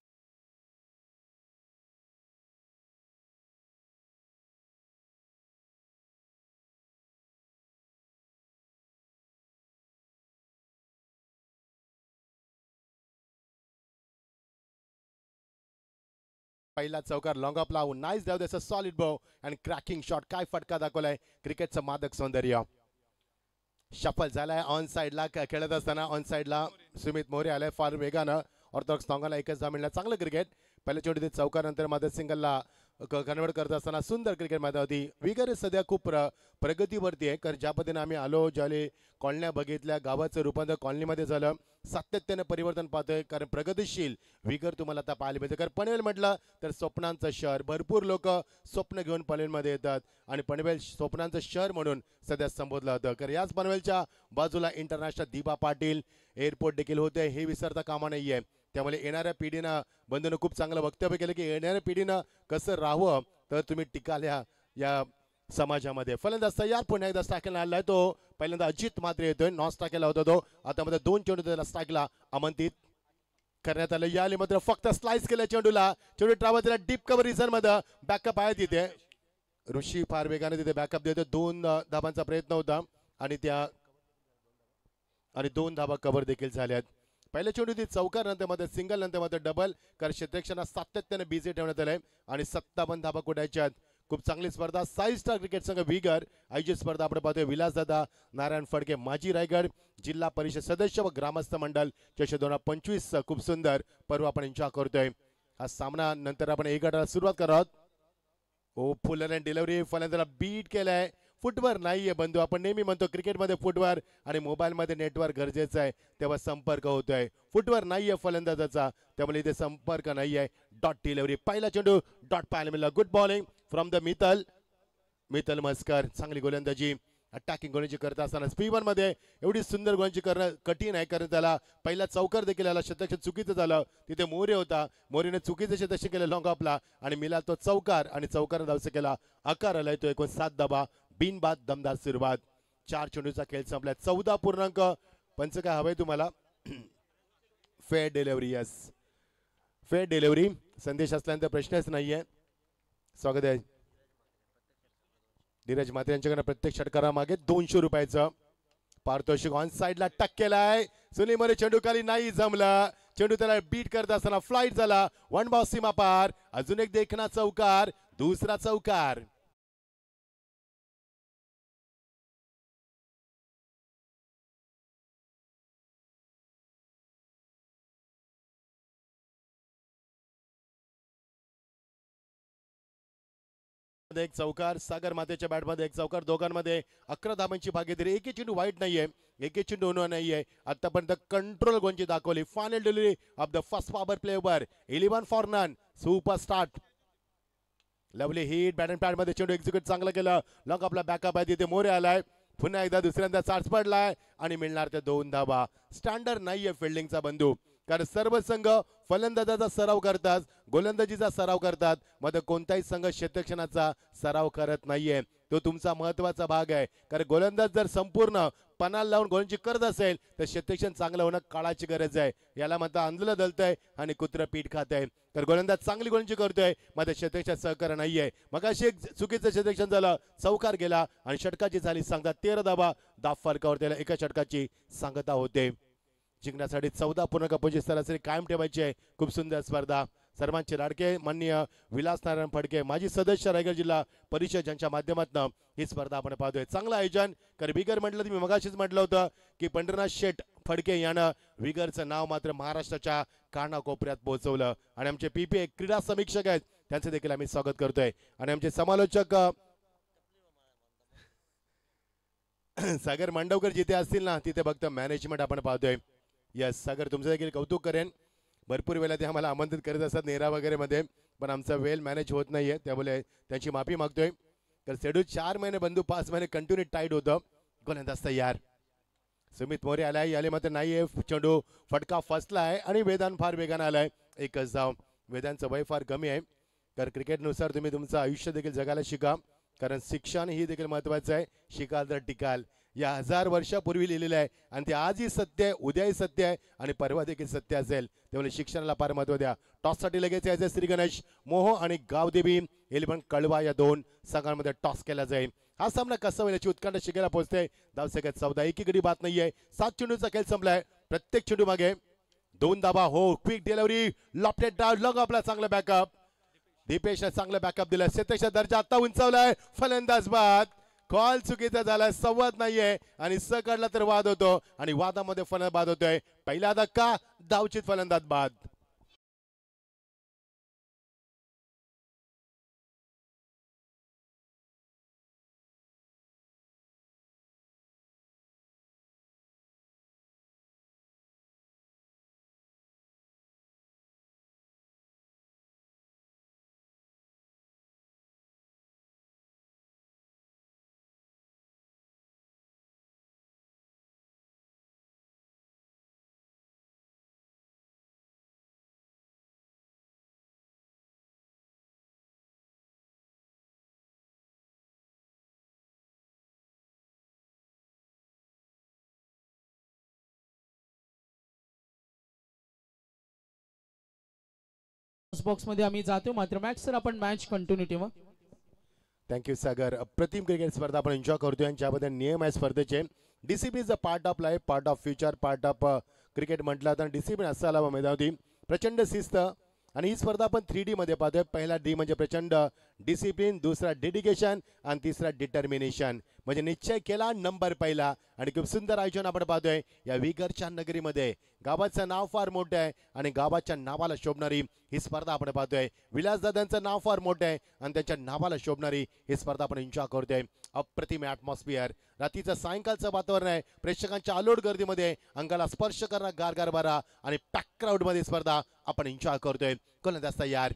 पहिला चौकार लॉंग ऑफ लावून नाईस डाव, द्यायचा सॉलिड बॉल आणि क्रॅकिंग शॉट. काय फटका दाखवलाय क्रिकेटचं मादक सौंदर्य. शफल झालाय ऑन साईडला खेळत असताना. ऑन साईडला सुमित मोरे आलाय फार वेगानं. ऑर्थोडॉक्स तोंगाला एकच धाव मिळणार. चांगलं क्रिकेट. पहिल्या चोटी चौकार नंतर मात्र सिंगलला कन्वर्ट करत असताना सुंदर क्रिकेट मैदान होती. विगर सध्या खूप प्रगतीवरती आहे, कारण ज्या पद्धतीने आम्ही आलो, ज्याले कॉलन्या बघितल्या, गावाचं रूपांतर कॉलनीमध्ये झालं, सातत्याने परिवर्तन पाहतोय. कारण प्रगतिशील विगर तुम्हाला आता पाहायला मिळते. कारण पनवेल म्हटलं तर स्वप्नांचं शहर, भरपूर लोक स्वप्न घेऊन पनवेलमध्ये येतात आणि पनवेल स्वप्नांचं शहर म्हणून सध्या संबोधलं होतं. कारण याच पनवेलच्या बाजूला इंटरनॅशनल दिबा पाटील एअरपोर्ट देखील होते, हे विसरता कामा नाही आहे. त्यामुळे येणाऱ्या पिढीनं बंधूंना खूप चांगलं वक्तव्य केलं की येणाऱ्या पिढीनं कसं राहावं तर तुम्ही टिकाल या समाजामध्ये. फलंदाज तयार, पुन्हा एकदा स्ट्राईकला आलाय तो. पहिल्यांदा अजित मात्र येतोय, नॉन स्ट्राईकला होता तो. आता मध्ये 2 चेंडू त्याला स्ट्राईकला आमंत्रित करण्यात आलं. याले मात्र फक्त स्लाइस केलं चेंडूला. चेंडू ट्रॅव्हल त्याला डीप कव्हर रिझन मध्ये बॅकअप आहे तिथे. ऋषी फार वेगाने तिथे बॅकअप देतो. 2 धाबांचा प्रयत्न होता आणि 2 धाबा कव्हर देखील झाल्यात. पहिल्या चेंडू चौकार, नंतर मध्ये सिंगल, नंतर मध्ये डबल. कारण क्षेत्ररक्षणात सातत्याने बिझी ठेवण्यात आलंय आणि 57 धाबा कोट्याच्यात. खूप चांगली स्पर्धा. 6 स्टार क्रिकेट संघ विगर आयोजित स्पर्धा आपण पाहतोय. विलासदादा नारायण फडके माजी रायगड जिल्हा परिषद सदस्य व ग्रामस्थ मंडळ चषक 2025 खूप सुंदर पर्व आपण एन्जॉय करतोय. हा सामना नंतर आपण 1 गटाला सुरुवात करत. ओ फुल अँड डिलिव्हरी, फलंदाजाला बीट केलाय. फुटवर नाहीये बंधू. आपण नेहमी म्हणतो क्रिकेटमध्ये फुटवर आणि मोबाईलमध्ये नेटवर्क गरजेचं आहे, तेव्हा संपर्क होतोय. फुटवर नाहीये फलंदाजाचा, त्यामुळे इथे संपर्क नाहीये. डॉट डिलिव्हरी, पहिला चेंडू डॉट पाहायला मिळाला. Good bowling from the Mital Maskar. चांगली गोलंदाजी, अटॅकिंग गोलंदाजी करत असताना स्पीड मध्ये एवढी सुंदर गोलंदाजी करणं कठीण आहे, कारण त्याला पहिला चौकार देखील आला. शतक चुकीचं झालं. तिथे मोरे होता, मोरेने चुकीचं शतक केलं लॉंग ऑफला आणि मिला तो चौकार आणि चौकार धावसे केला. आकार आलाय तो 59 धाबा. बिनबाद दमदार सुरुवात. 4 चेंडूचा खेळ संपला. 14 पूर्णांक. पंच काय हवंय तुम्हाला? Fair delivery. Yes, fair delivery. संदेश असल्यानंतर प्रश्नच नाहीये. स्वागत आहे धीरज मात्रे यांच्याकडे. प्रत्येक षटकारामागे 200 रुपयाचं पारितोषिक ऑन साइडला टक केलाय. सुनील मोरे चेंडू खाली नाही जमला. चेंडू त्याला बीट करत असताना फ्लाईट झाला. वन बॉल सीमा पार. अजून एक देखना चौकार. दुसरा चौकार. एक चौकार. सागर मातेच्या बॅटमध्ये एक चौकार. दोघांमध्ये 11 धावांची भागीदारी. एकही चेंडू वाईट नाहीये. एकही चेंडू नाहीये. आतापर्यंत कंट्रोल गोंची दाखवली. Final delivery of the first power play over. 11 for none. Super start. Lovely hit. Bat and pad मध्ये चेंडू एक्झिक्यूट चांगलं केलं. लॉंग आपला बॅकअप आहे. तिथे मोरे आलाय. पुन्हा एकदा दुसऱ्यांदा चार्ज पडलाय आणि मिळणार ते 2 धावा. स्टँडर्ड नाहीये फिल्डिंगचा बंधू. कारण सर्व संघ फलंदाजाचा सराव करतात, गोलंदाजीचा सराव करतात, मात्र कोणताही संघ क्षेत्ररक्षणाचा सराव करत नाहीये. तो तुमचा महत्वाचा भाग आहे. कारण गोलंदाज जर संपूर्ण पणाला लावून गोलंदाजी करत असेल तर क्षेत्ररक्षण चांगलं होणं काळाची गरज आहे. याला म्हणता आंधळं दलतंय आणि कुत्रं पीठ खातंय. तर गोलंदाज चांगली गोलंदाजी करतोय मात्र क्षेत्ररक्षण सहकार्य नाहीये. मग अशी एक चुकीचं क्षेत्ररक्षण झालं. चौकार गेला आणि षटकाची झाली सांगता 13 धावा. धाव फरकावर त्याला एका षटकाची सांगता होते. जिंकण्यासाठी 14.25 सरासरी कायम ठेवायची आहे. खूप सुंदर स्पर्धा. सर्वांचे लाडके माननीय विलासनारायण फडके माजी सदस्य रायगड जिल्हा परिषद यांच्या माध्यमातून ही स्पर्धा आपण पाहतोय. चांगलं आयोजन. कारण विगर म्हटलं तुम्ही मगाशीच म्हटलं होतं की पंढरनाथ शेठ फडके यानं विगरचं नाव मात्र महाराष्ट्राच्या कानाकोपऱ्यात पोहोचवलं. आणि आमचे पीपीए क्रीडा समीक्षक आहेत त्यांचे देखील आम्ही स्वागत करतोय. आणि आमचे समालोचक सागर मांडवकर जिथे असतील ना तिथे फक्त मॅनेजमेंट आपण पाहतोय. यस सागर तुमचं देखील कौतुक करेन. भरपूर वेळा ते आम्हाला आमंत्रित करत असतात नेरा वगैरे मध्ये, पण आमचा वेल मॅनेज होत नाहीये. त्यामुळे त्यांची माफी मागतोय. तर शेड्यूल 4 महिने बंधू 5 महिने कंटिन्यू टाईट होतं. गोलंदाज तयार. सुमित मोरे आलाय. याले मात्र नाहीये. चेंडू फटका फसलाय आणि वेदांत फार वेगानं आलाय. एकच धाव. वेदांचं वय फार कमी आहे. तर क्रिकेटनुसार तुम्ही तुमचं आयुष्य देखील जगायला शिका. कारण शिक्षण ही देखील महत्वाचं आहे. शिकाल तर टिकाल. या 1000 वर्षापूर्वी लिहिलेलं आहे आणि ते आजही सत्य आहे, उद्याही सत्य आहे आणि परवा देखील सत्य असेल. त्यामुळे शिक्षणाला फार महत्व द्या. टॉससाठी लगेच यायचे. श्री गणेश मोहो आणि गावदेवी एलिफंट कळवा या 2 संघांमध्ये टॉस केला जाईल. हा सामना कसा होईल याची उत्कंठा शिकायला पोहोचते. धावसंख्या 14. एकी गडी बात नाहीये. 7 चेंडूचा खेळ संपलाय. प्रत्येक चेंडू मागे 2 धावा. हो क्विक डिलिव्हरी. लॉफ्टेड डाव. लॉंग आपला चांगला बॅकअप. दीपेशने चांगला बॅकअप दिला. क्षेत्ररक्षण दर्जा आता उंचावलाय. फलंदाज बाद. कॉल चुकीचा झाला. संवाद नाहीये आणि स काढला तर वाद होतो आणि वादामध्ये फलंदाज बाद होतोय. पहिला धक्का. धावचित फलंदाज बाद. बॉक्स मध्ये आम्ही जातो. मात्र मॅक्स सर आपण मॅच कंटिन्यू ठेवा. थँक्यू सागर. अप्रतिम क्रिकेट स्पर्धा आपण एन्जॉय करतोय आणि ज्याबद्दल नियम आहे स्पर्धेचे. Discipline is a part of life, part of future, part of cricket म्हटलं तर डिसिप्लिन असायला मैदानावरती. प्रचंड शिस्त. आणि ही स्पर्धा आपण 3D मध्ये पाहतोय. पहिला डी म्हणजे प्रचंड डिसिप्लिन, दुसरा डेडिकेशन आणि तिसरा डिटर्मिनेशन म्हणजे निश्चय केला नंबर पहिला. आणि खूप सुंदर आयोजन आपण पाहतोय या विगरच्या नगरीमध्ये. गावाचं नाव फार मोठं आहे आणि गावाच्या नावाला शोभणारी ही स्पर्धा आपण पाहतोय. विलासदादांचं नाव फार मोठं आहे आणि त्यांच्या नावाला शोभणारी ही स्पर्धा आपण एन्जॉय करतोय. अप्रतिम ॲटमॉस्फिअर. रात्रीचं सायंकाळचं वातावरण आहे. प्रेक्षकांच्या अलोट गर्दीमध्ये अंगाला स्पर्श करणार गारगार बारा आणि पॅक क्राऊड मध्ये स्पर्धा आपण एन्जॉय करतोय. गोलंदाज तयार.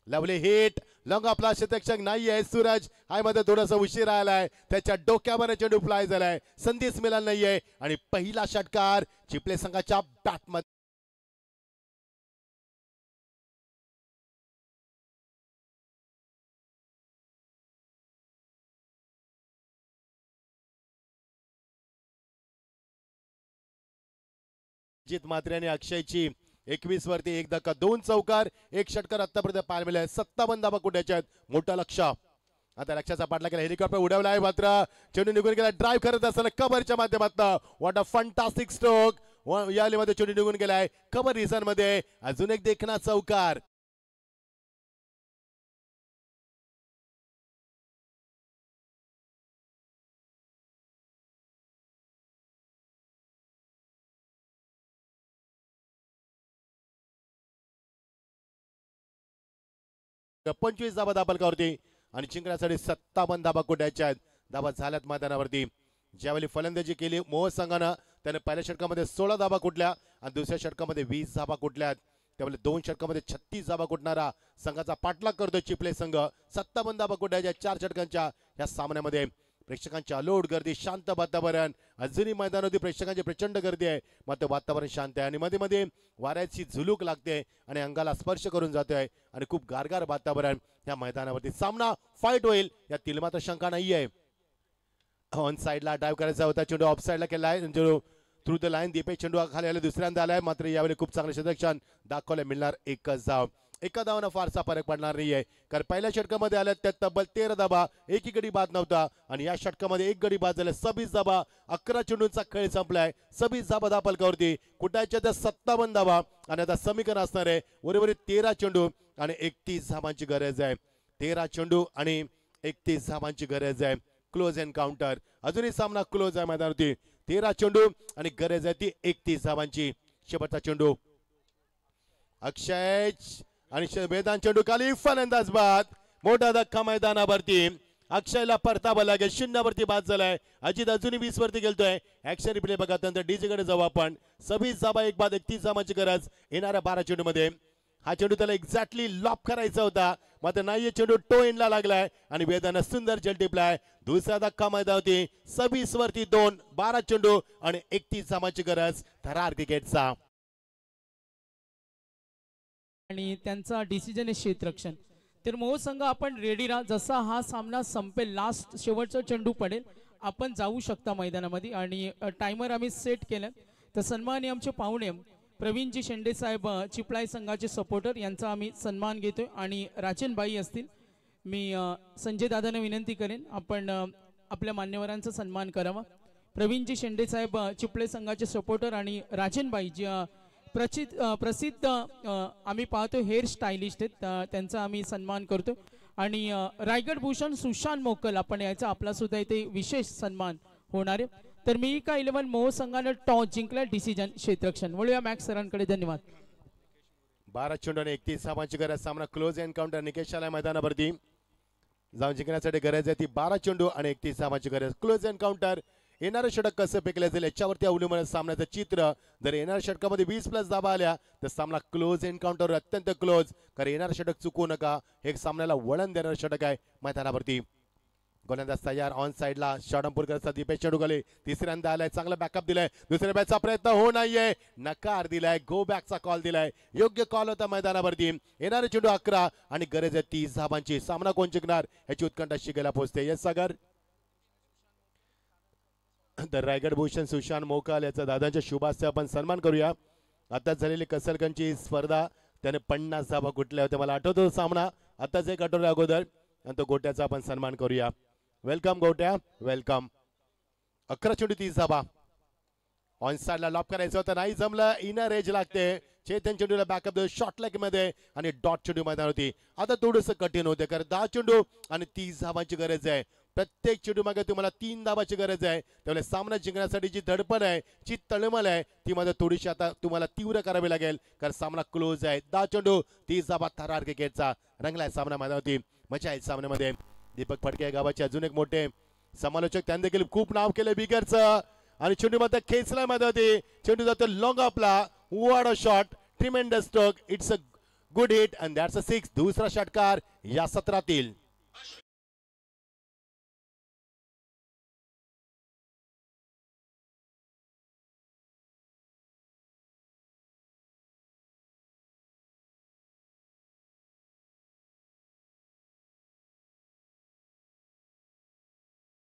Lovely hit. लॉंग आपला क्षेत्ररक्षक नाहीये. सूरज हाय मध्ये थोडासा उशीर आलाय. त्याच्या डोक्यावर चेंडू फ्लाय झालाय. संधीच मिळाला नाहीये आणि पहिला षटकार चिपले संघाच्या बॅटमध्ये. जित मात्रे आणि अक्षयची 21 वरती 1 धक्का 2 चौकार 1 षटकार आतापर्यंत पाहायला मिळाले. 57 धावा कुठ्याच्या आहेत. मोठा लक्ष. आता लक्षाचा पाठला केला, हेलिकॉप्टर उडवला आहे मात्र चेंडू निघून गेला. ड्राईव्ह करत असताना कबरच्या माध्यमातून व्हॉट अ फंटास्टिक स्ट्रोक. या मध्ये चेंडू निघून गेलाय कबर रिझन मध्ये. अजून एक देखणा चौकार. तर 25 धाबा दाबलकावरती आणि जिंकण्यासाठी 57 धाबा कुठ्याच्या आहेत. धाबा झाल्यात मैदानावरती. ज्यावेळी फलंदाजी केली मोह संघानं त्याने पहिल्या षटकामध्ये 16 धाबा कुठल्या आणि दुसऱ्या षटकामध्ये 20 धाबा कुठल्यात. त्यावेळी 2 षटकामध्ये 36 धाबा कुठणारा संघाचा पाठलाग करतोय चिपले संघ. 57 धाबा कुठल्याच्या 4 षटकांच्या या सामन्यामध्ये. प्रेक्षकांची अलोट गर्दी, शांत वातावरण. अजूनही मैदानावरती प्रेक्षकांची प्रचंड गर्दी आहे मात्र वातावरण शांत आहे आणि मध्ये मध्ये वाऱ्याची झुलूक लागते आणि अंगाला स्पर्श करून जातोय आणि खूप गारगार वातावरण या मैदानावरती. सामना फाईट होईल यातील मात्र शंका नाहीये. ऑन साइडला ड्राईव्ह करायचा होता, चेंडू ऑफ साइडला केलाय. चेंडू थ्रू द लाईन दीपेश चेंडू खाली आला, दुसऱ्यांदा आलाय मात्र यावेळी खूप चांगले क्षेत्ररक्षण दाखवले. मिळणार एकच धाव. एका धावानं फारसा फरक पडणार नाहीये कारण पहिल्या षटकामध्ये आल्या त्यात तब्बल 13 धाबा, एकही गडी बाद नव्हता आणि या षटकामध्ये एक गडी बाद झाला. 26 धाबा, 11 चेंडूंचा खेळ संपलाय. 26 धाबा दापलकावरती कुटायच्या त्या 57 धाबा आणि आता समीकरण असणार आहे उर्वरित 13 चेंडू आणि 31 धाबांची गरज आहे. 13 चेंडू आणि 31 धाबांची गरज आहे. Close encounter. अजूनही सामना क्लोज आहे मैदानावरती. 13 चेंडू आणि गरज आहे ती 31 धाबांची. शेवटचा चेंडू अक्षय आणि वेदांत चेंडू खाली, फलंदाज बाद. मोठा धक्का मैदानावरती. अक्षयला परतावा लागेल. 0 वरती बाद झालाय. अजित अजूनही 20 वरती गेलतोय. ऍक्शन रिप्ले बघा. नंतर डीजे कडे जाऊ आपण. 26 धाबा एक बाद 31 धाबांची गरज येणाऱ्या 12 चेंडू मध्ये. हा चेंडू त्याला एक्झॅक्टली लॉप करायचा होता मात्र नाहीये. चेंडू टो इनला लागलाय आणि वेदांना सुंदर जल टिपलाय. दुसरा धक्का मैदानावरती. 26 वरती 2, 12 चेंडू आणि 31 धाबांची गरज थरार क्रिकेटचा. आणि त्यांचा डिसिजन आहे क्षेत्ररक्षण. तर मोह संघ आपण रेडी राहा. जसा हा सामना संपेल, लास्ट शेवटचा चेंडू पडेल, आपण जाऊ शकता मैदानामध्ये आणि टायमर आम्ही सेट केलं. तर सन्माननीय आमचे पाहुणे प्रवीणजी शेंडे साहेब, चिपळाई संघाचे सपोर्टर, यांचा आम्ही सन्मान घेतोय आणि राजनबाई असतील. मी संजय दादांना विनंती करेन आपण आपल्या मान्यवरांचा सन्मान करावा. प्रवीणजी शेंडे साहेब चिपळाई संघाचे सपोर्टर आणि राजनबाई जी प्रसिद्ध आम्ही पाहतो हेअर स्टायलिस्ट आहेत, त्यांचा आम्ही सन्मान करतो. आणि रायगड भूषण सुशांत मोकल आपण याचा आपला सुद्धा इथे विशेष सन्मान होणार आहे. तर मी का 11 मोह संघाने टॉस जिंकला. डिसिजन क्षेत्ररक्षण. वळूया मॅक्स सरांकडे. धन्यवाद. 12 चेंडू आणि 31 धाबांची गरज. सामना क्लोज एन्काउंटर. निकेश आलाय मैदानावरती. जाऊन जिंकण्यासाठी गरज आहे ती 12 चेंडू आणि 31 धाबांची गरज. Close encounter. येणारं षटक कसं फेकलं जाईल याच्यावरती अवलंबून सामन्याचं चित्र. जर येणाऱ्या षटकामध्ये 20+ धाबा आल्या तर सामना क्लोज एन्काउंटर अत्यंत क्लोज. कारण येणारं षटक चुकू नका. हे सामन्याला वळण देणारं षटक आहे मैदानावरती. गोलंदाज तयार. ऑन साइडला शॉडमपूरकरचा दीपेश चेंडू खाली. तिसऱ्यांदा आलाय. चांगला बॅकअप दिलाय. दुसऱ्या बॅचचा प्रयत्न हो नाहीये. नकार दिलाय. गो बॅकचा कॉल दिलाय. योग्य कॉल होता मैदानावरती. येणारे चेंडू 11 आणि गरज आहे 30 धाबांची. सामना कोण जिंकणार याची उत्कंठा शिगेला पोहोचते. येस सागर. तर रायगड भूषण सुशांत मोकाल याचा दादांच्या शुभास्ते आपण सन्मान करूया. आताच झालेली कसरकंची स्पर्धा त्याने 50 धाबा कुठल्या होत्या मला आठवतो सामना. आताच एक आठवड्या अगोदर आणि तो गोट्याचा आपण सन्मान करूया. वेलकम गोट्या, वेलकम. 11 चेंडू 30 धाबा. ऑन साइडला लॉप करायचं होतं, नाही जमलं. इनर एज लागते. चेतन चेंडूला बॅकअप देतो शॉर्ट लेग मध्ये आणि डॉट चेंडू मैदान होती. आता थोडंसं कठीण होते कारण 10 चेंडू आणि 30 धाबांची गरज आहे. प्रत्येक चेंडू मागे तुम्हाला 3 धाबाची गरज आहे. त्यामुळे सामना जिंकण्यासाठी जी धडपड आहे, जी तळमळ आहे ती मात्र थोडीशी आता तुम्हाला तीव्र करावी लागेल कारण सामना क्लोज आहे. 10 चेंडू 30 धाबा. थरार क्रिकेटचा रंगलाय सामना मैदानावरती. मजा आहे सामन्यामध्ये. दीपक फडके गावाचे अजून एक मोठे समालोचक, त्यांनी देखील खूप नाव केले बिगरचं आणि चेंडू मध्ये खेचलाय मैदानावरती. चेंडू जातो लॉंग ऑफला. What a shot. Tremendous stroke. It's a good hit and that's a 6. दुसरा षटकार या सत्रातील.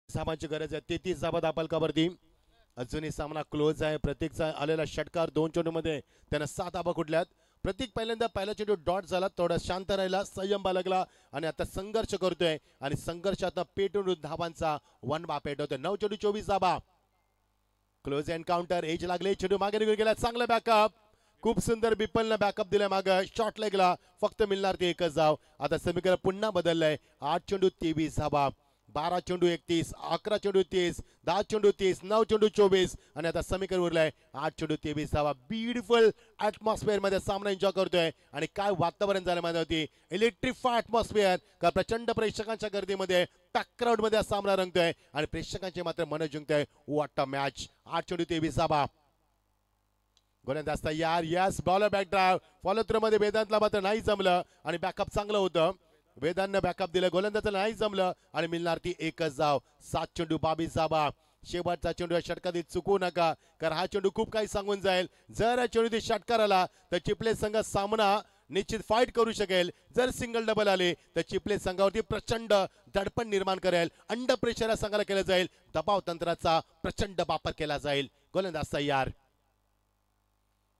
धाबांची गरज आहे. 33 धाबा दापलकावरती. अजूनही सामना क्लोज आहे. प्रत्येकचा आलेला षटकार 2 चेंडू मध्ये त्यानं 7 धाबा कुठल्यात. प्रतीक पहिल्यांदा पहिला चेंडू डॉट झाला, थोडा शांत राहिला, संयम बाळगला आणि आता संघर्ष करतोय आणि संघर्षात पेटून धावांचा वनबा पेटवतोय. 9 चेंडू 24 धावा. क्लोज एन्काउंटर, एज लागले, चेंडू मागे निघून गेला, चांगला बॅकअप, खूप सुंदर बिपलनं बॅकअप दिलाय मागे, शॉट लेगला फक्त मिळणार ते एकच धाव. आता समीकरण पुन्हा बदललंय. 8 चेंडू 23 धावा, 12 चेंडू 31, 11 चेंडू 30, 10 चेंडू 30, 9 चेंडू 24 आणि आता समीकरण उरलंय 8 चेंडू 23 धावा. ब्युटिफुल ॲटमॉस्फिअर मध्ये सामना एन्जॉय करतोय आणि काय वातावरण झालं माझ्या होती, इलेक्ट्रिफाय ॲटमॉस्फिअर, का प्रचंड प्रेक्षकांच्या गर्दीमध्ये पॅक क्राऊड मध्ये सामना रंगतोय आणि प्रेक्षकांचे मात्र मन जिंकतोय. What a match. 8 चेंडू 23 धावा. गोलंदाज तयार. Yes, bowler back drive, follow throw मध्ये वेदांतला मात्र नाही जमलं आणि बॅकअप चांगलं होतं, वेदांतनं बॅकअप दिलं, गोलंदाजाला नाही जमलं आणि मिळणार ती एकच धाव. 7 चेंडू 22 धावा. शेवटचा चेंडू या षटकात चुकू नका, कारण हा चेंडू खूप काही सांगून जाईल. जर या चेंडू षटकार आला तर चिपले संघ सामना निश्चित फाईट करू शकेल. जर सिंगल डबल आले तर चिपले संघावरती प्रचंड दडपण निर्माण करेल. अंडर प्रेशर या संघाला केलं जाईल, दबाव तंत्राचा प्रचंड वापर केला जाईल. गोलंदाज तयार.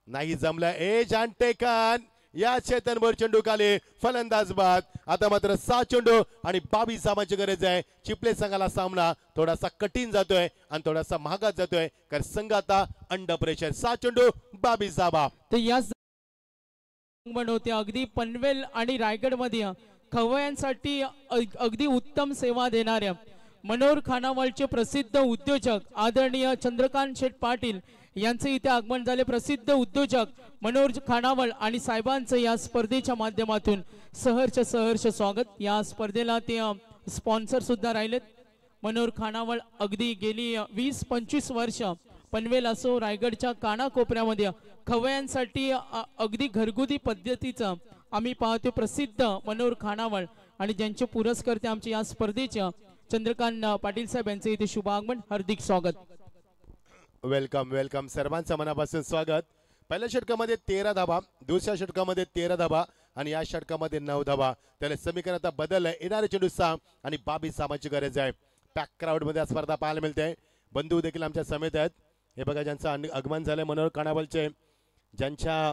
नाही जमलं, एज अँड टेकन, या चेतनभर चेंडू खाली, फलंदाज बाद. आता मात्र 7 चेंडू आणि 22 धावांची गरज आहे. चिपले संघाला सामना थोडासा कठीण जातोय आणि थोडासा महागात जातोय, कारण संघ आता अंडर प्रेशर. 7 चेंडू 22 धावा. तर या होते अगदी पनवेल आणि रायगड मध्ये खवय्यांसाठी अगदी उत्तम सेवा देणाऱ्या मनोहर खानावळचे प्रसिद्ध उद्योजक आदरणीय चंद्रकांत शेठ पाटील यांचे इथे आगमन झाले. प्रसिद्ध उद्योजक मनोहर खानावळ आणि साहेबांचं या स्पर्धेच्या माध्यमातून सहर्ष स्वागत. या स्पर्धेला ते स्पॉन्सर सुद्धा राहिलेत. मनोहर खानावळ अगदी गेली 20-25 वर्ष पनवेल असो रायगडच्या कानाकोपऱ्यामध्ये खवय्यांसाठी अगदी घरगुती पद्धतीचं आम्ही पाहतो. प्रसिद्ध मनोहर खानावळ आणि ज्यांचे पुरस्कर्ते आमचे या स्पर्धेच्या चंद्रकांत पाटील साहेब यांचे इथे शुभ आगमन, हार्दिक स्वागत. वेलकम वेलकम, सर्वांचं मनापासून स्वागत. पहिल्या षटकामध्ये 13 धावा, दुसऱ्या षटकामध्ये 13 धावा आणि या षटकामध्ये 9 धावा. त्याला समीकरण आता बदललंय. येणारे चेंडू 6 आणि 22 धावांची गरज आहे. पॅक क्राऊड मध्ये स्पर्धा पाहायला मिळते. बंधू देखील आमच्या समेत आहेत. हे बघा, ज्यांचं आगमन झालंय मनोहर खानावळचे, ज्यांच्या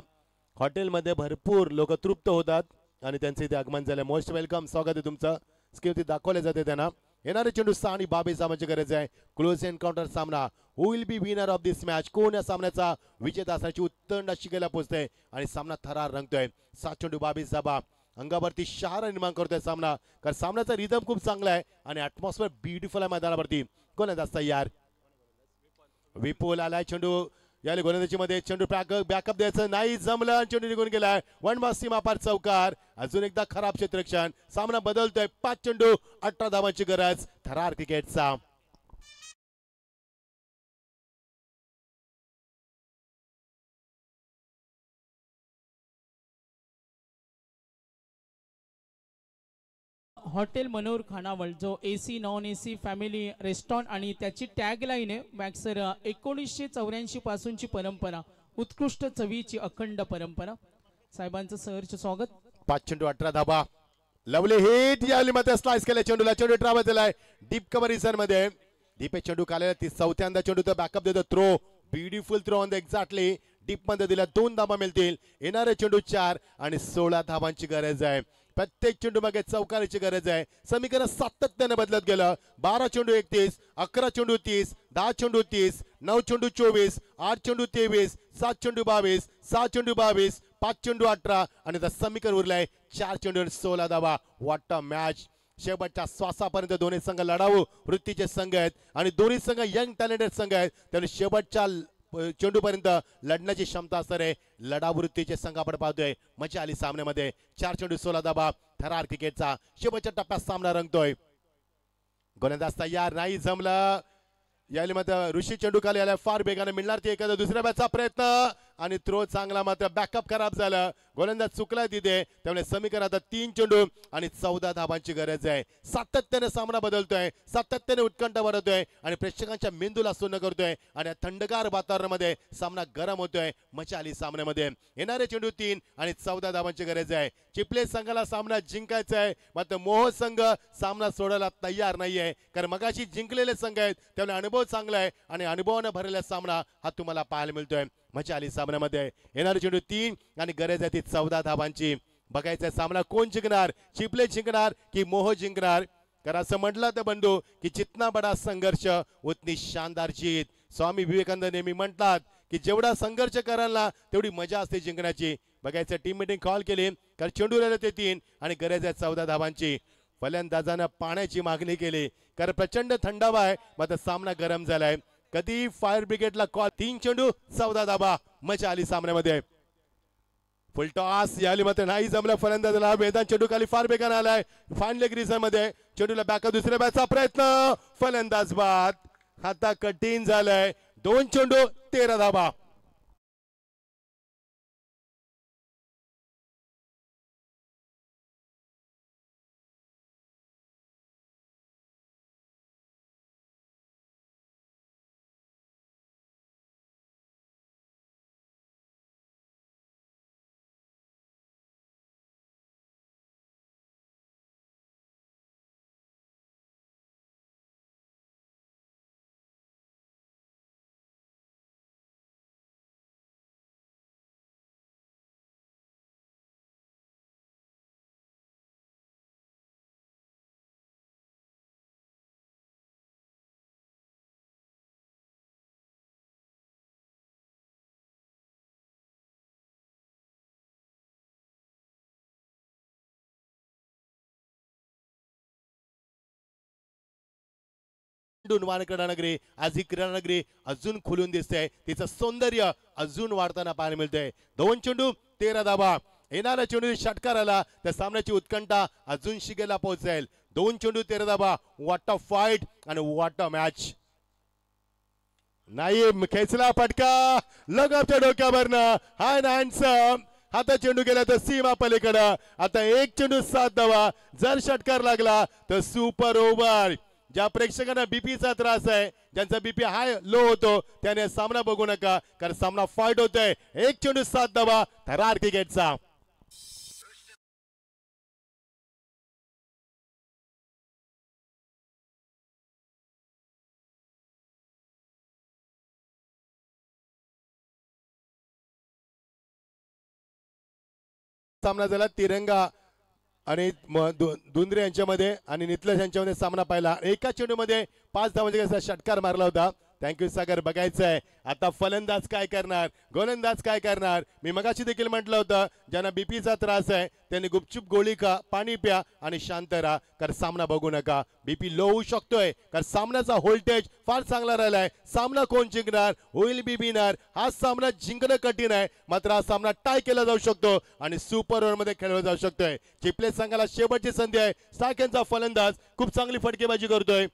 हॉटेलमध्ये भरपूर लोक तृप्त होतात आणि त्यांचे इथे आगमन झालंय. मोस्ट वेलकम, स्वागत आहे तुमचं. स्क्रीनवरती दाखवले जाते त्यांना. येणारे चेंडू 6 आणि 22 धावांची गरज आहे. क्लोज एन्काउंटर सामना. Who will be winner of this match, कोण या सामन्याचा विजेता असण्याची उत्तंड शिकेला पोहोचते आणि सामना थरार रंगतोय. 7 चेंडू 22 धावा. अंगावरती शहारा निर्माण करतोय सामना, कारण सामन्याचा रिदम खूप चांगला आहे आणि ॲटमॉस्फिअर ब्युटिफुल आहे मैदानावरती. गोलंदाज तयार. विपुल आलाय, चेंडू याला गोलंदाजी मध्ये, चेंडू बॅकअप द्यायचं नाही जमलं, चेंडू निघून गेलाय. वन सीमा पार चौकार. अजून एकदा खराब क्षेत्ररक्षण. सामना बदलतोय. 5 चेंडू 18 धावांची गरज थरार क्रिकेटचा. हॉटेल मनोहर खानावळ जो AC non AC family restaurant आणि त्याची टॅग लाईन आहे मॅक्सर 1984 पासूनची परंपरा, उत्कृष्ट चवीची अखंड परंपरा. साहेबांचं सहर्ष स्वागत. 5 चेंडू 18 धावा. लवली हिट यावली मध्ये स्लाइस केले चेंडूला. चेंडू ट्रॅव्हल झालाय डीप कव्हर रिझन मध्ये. डीप चेंडू खालेला. ती चौथ्यांदा चेंडू तर बॅकअप देतो. Throw, beautiful throw on the exactly deep मध्ये दिला. 2 धावा मिळतील. येणारे चेंडू 4 आणि 16 धावांची गरज आहे. प्रत्येक चेंडू मागे चौकारीची गरज आहे. समीकरण सातत्याने बदलत गेलं. 12 चेंडू 31, 11 चेंडू 30, 10 चेंडू 30, 9 चेंडू 24, 8 चेंडू 23, 7 चेंडू 22, 6 चेंडू 22, 5 चेंडू 18 आणि आता समीकरण उरलंय 4 चेंडू 16 धावा. What a match. शेवटच्या श्वासापर्यंत दोन्ही संघ लढाऊ वृत्तीचे संघ आहेत आणि दोन्ही संघ यंग टॅलेंटेड संघ आहेत. त्यामुळे शेवटच्या चेंडूपर्यंत लढण्याची क्षमता असणार आहे. लढावृत्तीचे संघ आपण पाहतोय. मजा आली सामन्यामध्ये. 4 चेंडू 16 धावा. थरार क्रिकेटचा शेवटच्या टप्प्यात सामना रंगतोय. गोलंदाज तयार. नाही जमलं. यायला मात्र ऋषी चेंडू खाली आला. फार बेगाने मिळणार ती एखादा दुसऱ्या बॅटचा प्रयत्न आणि थ्रो चांगला, मात्र बॅकअप खराब झालं. गोलंदाज चुकलाय तिथे. त्यामुळे समीकरण आता 3 चेंडू आणि 14 धावांची गरज आहे. सातत्याने सामना बदलतोय, सातत्याने उत्कंठा वाढवतोय आणि प्रेक्षकांच्या मेंदूला सुन्न करतोय आणि थंडगार वातावरणामध्ये सामना गरम होतोय. मजा आली सामन्यामध्ये. येणारे चेंडू 3 आणि 14 धावांची गरज आहे. चिपले संघाला सामना जिंकायचा आहे, मात्र मोह संघ सामना सोडायला तयार नाहीये, कारण मगाशी जिंकलेले संघ आहेत. त्यामुळे अनुभव चांगला आहे आणि अनुभवाने भरलेला सामना हा तुम्हाला पाहायला मिळतोय. मजा आली सामन्यामध्ये. येणारे चेंडू 3 आणि गरज आहे ती 14 धावांची. बघायचा सामना कोण जिंकणार, चिपले जिंकणार की मोह जिंकणार. कारण असं म्हटलं तर बंधू की जितना बडा संघर्ष उतनी शानदार जीत. स्वामी विवेकानंद नेहमी म्हणतात की जेवढा संघर्ष कराल ना तेवढी मजा असते जिंकण्याची. बघायचं टीम मीटिंग कॉल केली, कारण चेंडू राहिले ते 3 आणि गरज आहे 14 धावांची. फलंदाजानं पाण्याची मागणी केली, कारण प्रचंड थंडावा आहे, मात्र सामना गरम झालाय. कधी फायर ब्रिगेडला कॉल, 3 चेंडू 14 धाबा. मजा आली सामन्यामध्ये. फुल टॉस याली मात्र नाही जमलं फलंदाजाला. मैदान चेंडू खाली फार बेकार आलाय. फाईन लेग रिझन मध्ये चेंडूला बॅक दुसऱ्या बॅटचा प्रयत्न, फलंदाज बाद. आता कठीण झालंय. 2 चेंडू 13 धाबा. वानकडा आज ही क्रीडा नगरी अजून खुलून दिसते, तिचं सौंदर्य अजून वाढताना पाहायला मिळतंय. 2 चेंडू 13 धाबा. येणारा चेंडू षटकार आला तर सामन्याची उत्कंठा अजून शिगेला पोहोचेल. 2 चेंडू 13 धाबा. व्हॉट अ फाईट आणि व्हॉट अ मॅच. नाही खेचला फटका लगपच्या डोक्यावरनं. हाय हँडसम. आता चेंडू गेला तर सीमा पलीकडं. आता 1 चेंडू 7 धावा. जर षटकार लागला तर सुपर ओव्हर. ज्या प्रेक्षकांना बीपीचा त्रास आहे, ज्यांचा बीपी हाय लो होतो, त्याने सामना बघू नका, कारण सामना फाईट होतोय. 1 चेंडू 7 धावा थरार क्रिकेटचा. सामना झाला तिरंगा आणि दुंद्रे यांच्यामध्ये आणि नितलस यांच्यामध्ये सामना पाहिला. एका चेंडूमध्ये 5 धावांचा षटकार मारला होता. थँक्यू सागर. बघायचं आहे आता फलंदाज काय करणार, गोलंदाज काय करणार. मी मगाशी देखील म्हटलं होतं, ज्यांना बीपीचा त्रास आहे त्यांनी गुपचूप गोळी खा, पाणी प्या आणि शांत राहा, कारण सामना बघू नका. बीपी लो होऊ शकतोय, कारण सामन्याचा व्होल्टेज फार चांगला राहिलाय. सामना कोण जिंकणार, होईल बी विनर. हा सामना जिंकणं कठीण आहे, मात्र हा सामना टाय केला जाऊ शकतो आणि सुपर ओव्हर मध्ये खेळला जाऊ शकतोय. चिपले संघाला शेवटची संधी आहे. साकेंचा फलंदाज खूप चांगली फटकेबाजी करतोय.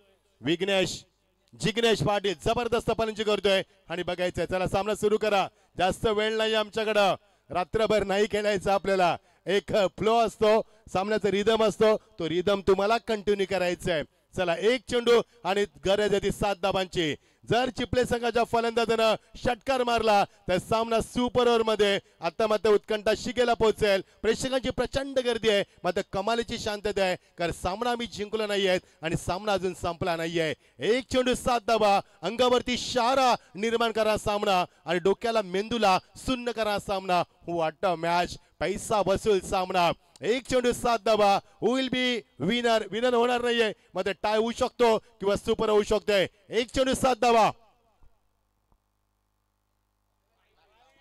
जिग्नेश पाटील जबरदस्त फलंदाजी करतोय आणि बघायचंय. चला सामना सुरू करा. जास्त वेळ नाही आमच्याकडं. रात्रभर नाही खेळायचं आपल्याला. एक फ्लो असतो, सामन्याचा रिदम असतो, तो रिदम तुम्हाला कंटिन्यू करायचा आहे. चला 1 चेंडू आणि गरज आहे ती 7 धाबांची. जर चिपले संघाच्या फलंदाजानं षटकार मारला तर सामना सुपर ओव्हर मध्ये आता मात्र उत्कंठा शिगेला पोहोचेल. प्रेक्षकांची प्रचंड गर्दी आहे, मात्र कमालीची शांतता आहे, कारण सामना आम्ही जिंकलो नाहीये आणि सामना अजून संपला नाहीये. 1 चेंडू 7 धाबा. अंगावरती शहारा निर्माण करा सामना आणि डोक्याला मेंदूला सुन्न करा सामना. What a match. पैसा वसूल सामना. 1 चेंडू 7 धाबा. विल बी विनर होणार नाहीये, मध्ये टाय होऊ शकतो किंवा सुपर होऊ शकतोय. 1 चेंडू 7 धाबा.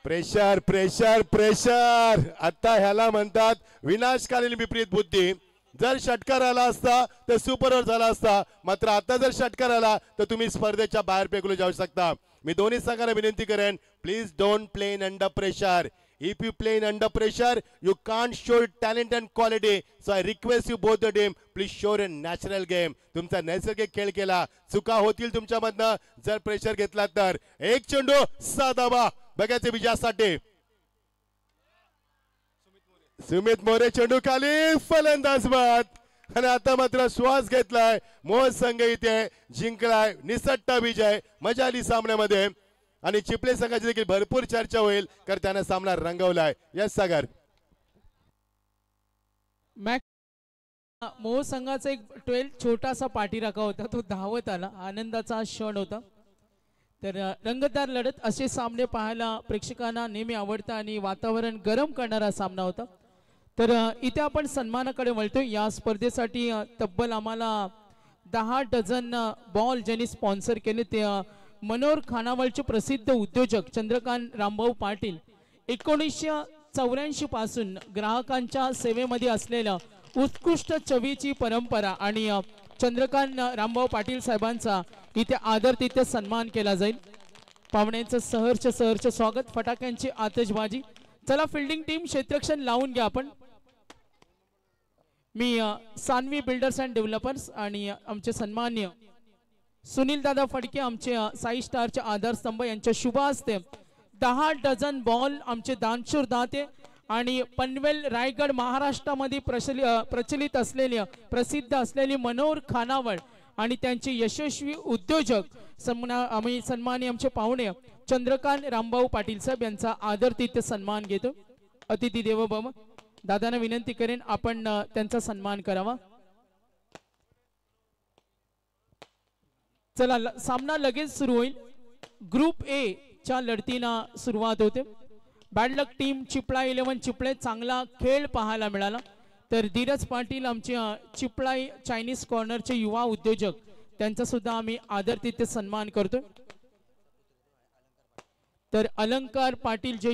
Pressure pressure pressure. आता ह्याला म्हणतात विनाशकालीन विपरीत बुद्धी. जर षटकार आला असता तर सुपर ओव्हर झाला असता, मात्र आता जर षटकार आला तर तुम्ही स्पर्धेच्या बाहेर फेकले जाऊ शकता. मी दोन्ही संघांना विनंती करेन, please don't play in under pressure. If you play in under pressure, you can't show talent and quality. So I request you both the team, please show a natural game. तुमचा नैसर्गिक खेळ केला. चुका होतील तुमच्यामधनं जर प्रेशर घेतला तर. 1 चेंडू 7 धाबा. बघायचे विजयासाठी. सुमित मोरे चेंडू खाली, फलंदाज बाद. आणि आता मात्र श्वास घेतलाय. मोह संघ इथे जिंकलाय. निसट्टा विजय. मजा आली सामन्यामध्ये आणि चिपले संघाची देखील भरपूर चर्चा होईल, कारण त्याने सामना रंगवलाय. यस सागर. मोह संघाचा एक 12 छोटासा पाठीराखा होता, तो धावत आला. आनंदाचा क्षण होता. तर रंगतदार लढत असे सामने पाहायला प्रेक्षकांना नेहमी आवडतं आणि वातावरण गरम करणारा सामना होता. तर इथे आपण सन्मानाकडे वळतोय. या स्पर्धेसाठी तब्बल आम्हाला 10 डझन बॉल ज्यांनी स्पॉन्सर केले ते मनोहर खानावळचे प्रसिद्ध उद्योजक चंद्रकांत रामभाऊ पाटील. 1984 पासून ग्राहकांच्या सेवेमध्ये असलेल्या उत्कृष्ट चवीची परंपरा आणि चंद्रकांत रामभाऊ पाटील साहेबांचा इथे आदर तिथे सन्मान केला जाईल. पाहुण्यांचं सहर्ष स्वागत. फटाक्यांची आतषबाजी. चला फिल्डिंग टीम क्षेत्ररक्षण लावून घ्या आपण. मी सान्वी बिल्डर्स अँड डेव्हलपर्स आणि आमचे सन्मान्य सुनील दादा फडके आमचे साई स्टारचे आधारस्तंभ यांच्या शुभ हस्ते 10 डझन बॉल आमचे दानशूर दाते आणि पनवेल रायगड महाराष्ट्रामध्ये प्रचलित असलेले प्रसिद्ध असलेली मनोहर खानावळ आणि त्यांचे यशस्वी उद्योजक सन्मानी आमचे पाहुणे चंद्रकांत रामभाऊ पाटील साहेब यांचा आदर तिथे सन्मान घेतो. अतिथी देवो भव. दादांना विनंती करेन आपण त्यांचा सन्मान करावा. चला सामना लगेच सुरू होईल. ग्रुप ए च्या लढतीला सुरुवात होते. बॅडलक टीम चिपळा 11 चिपळे चांगला खेळ पाहायला मिळाला. तर धीरज पाटील आमचे चिपळाई चायनीज कॉर्नरचे युवा उद्योजक त्यांचा सुद्धा आम्ही आदर तिथे सन्मान करतो. तर अलंकार पाटील जे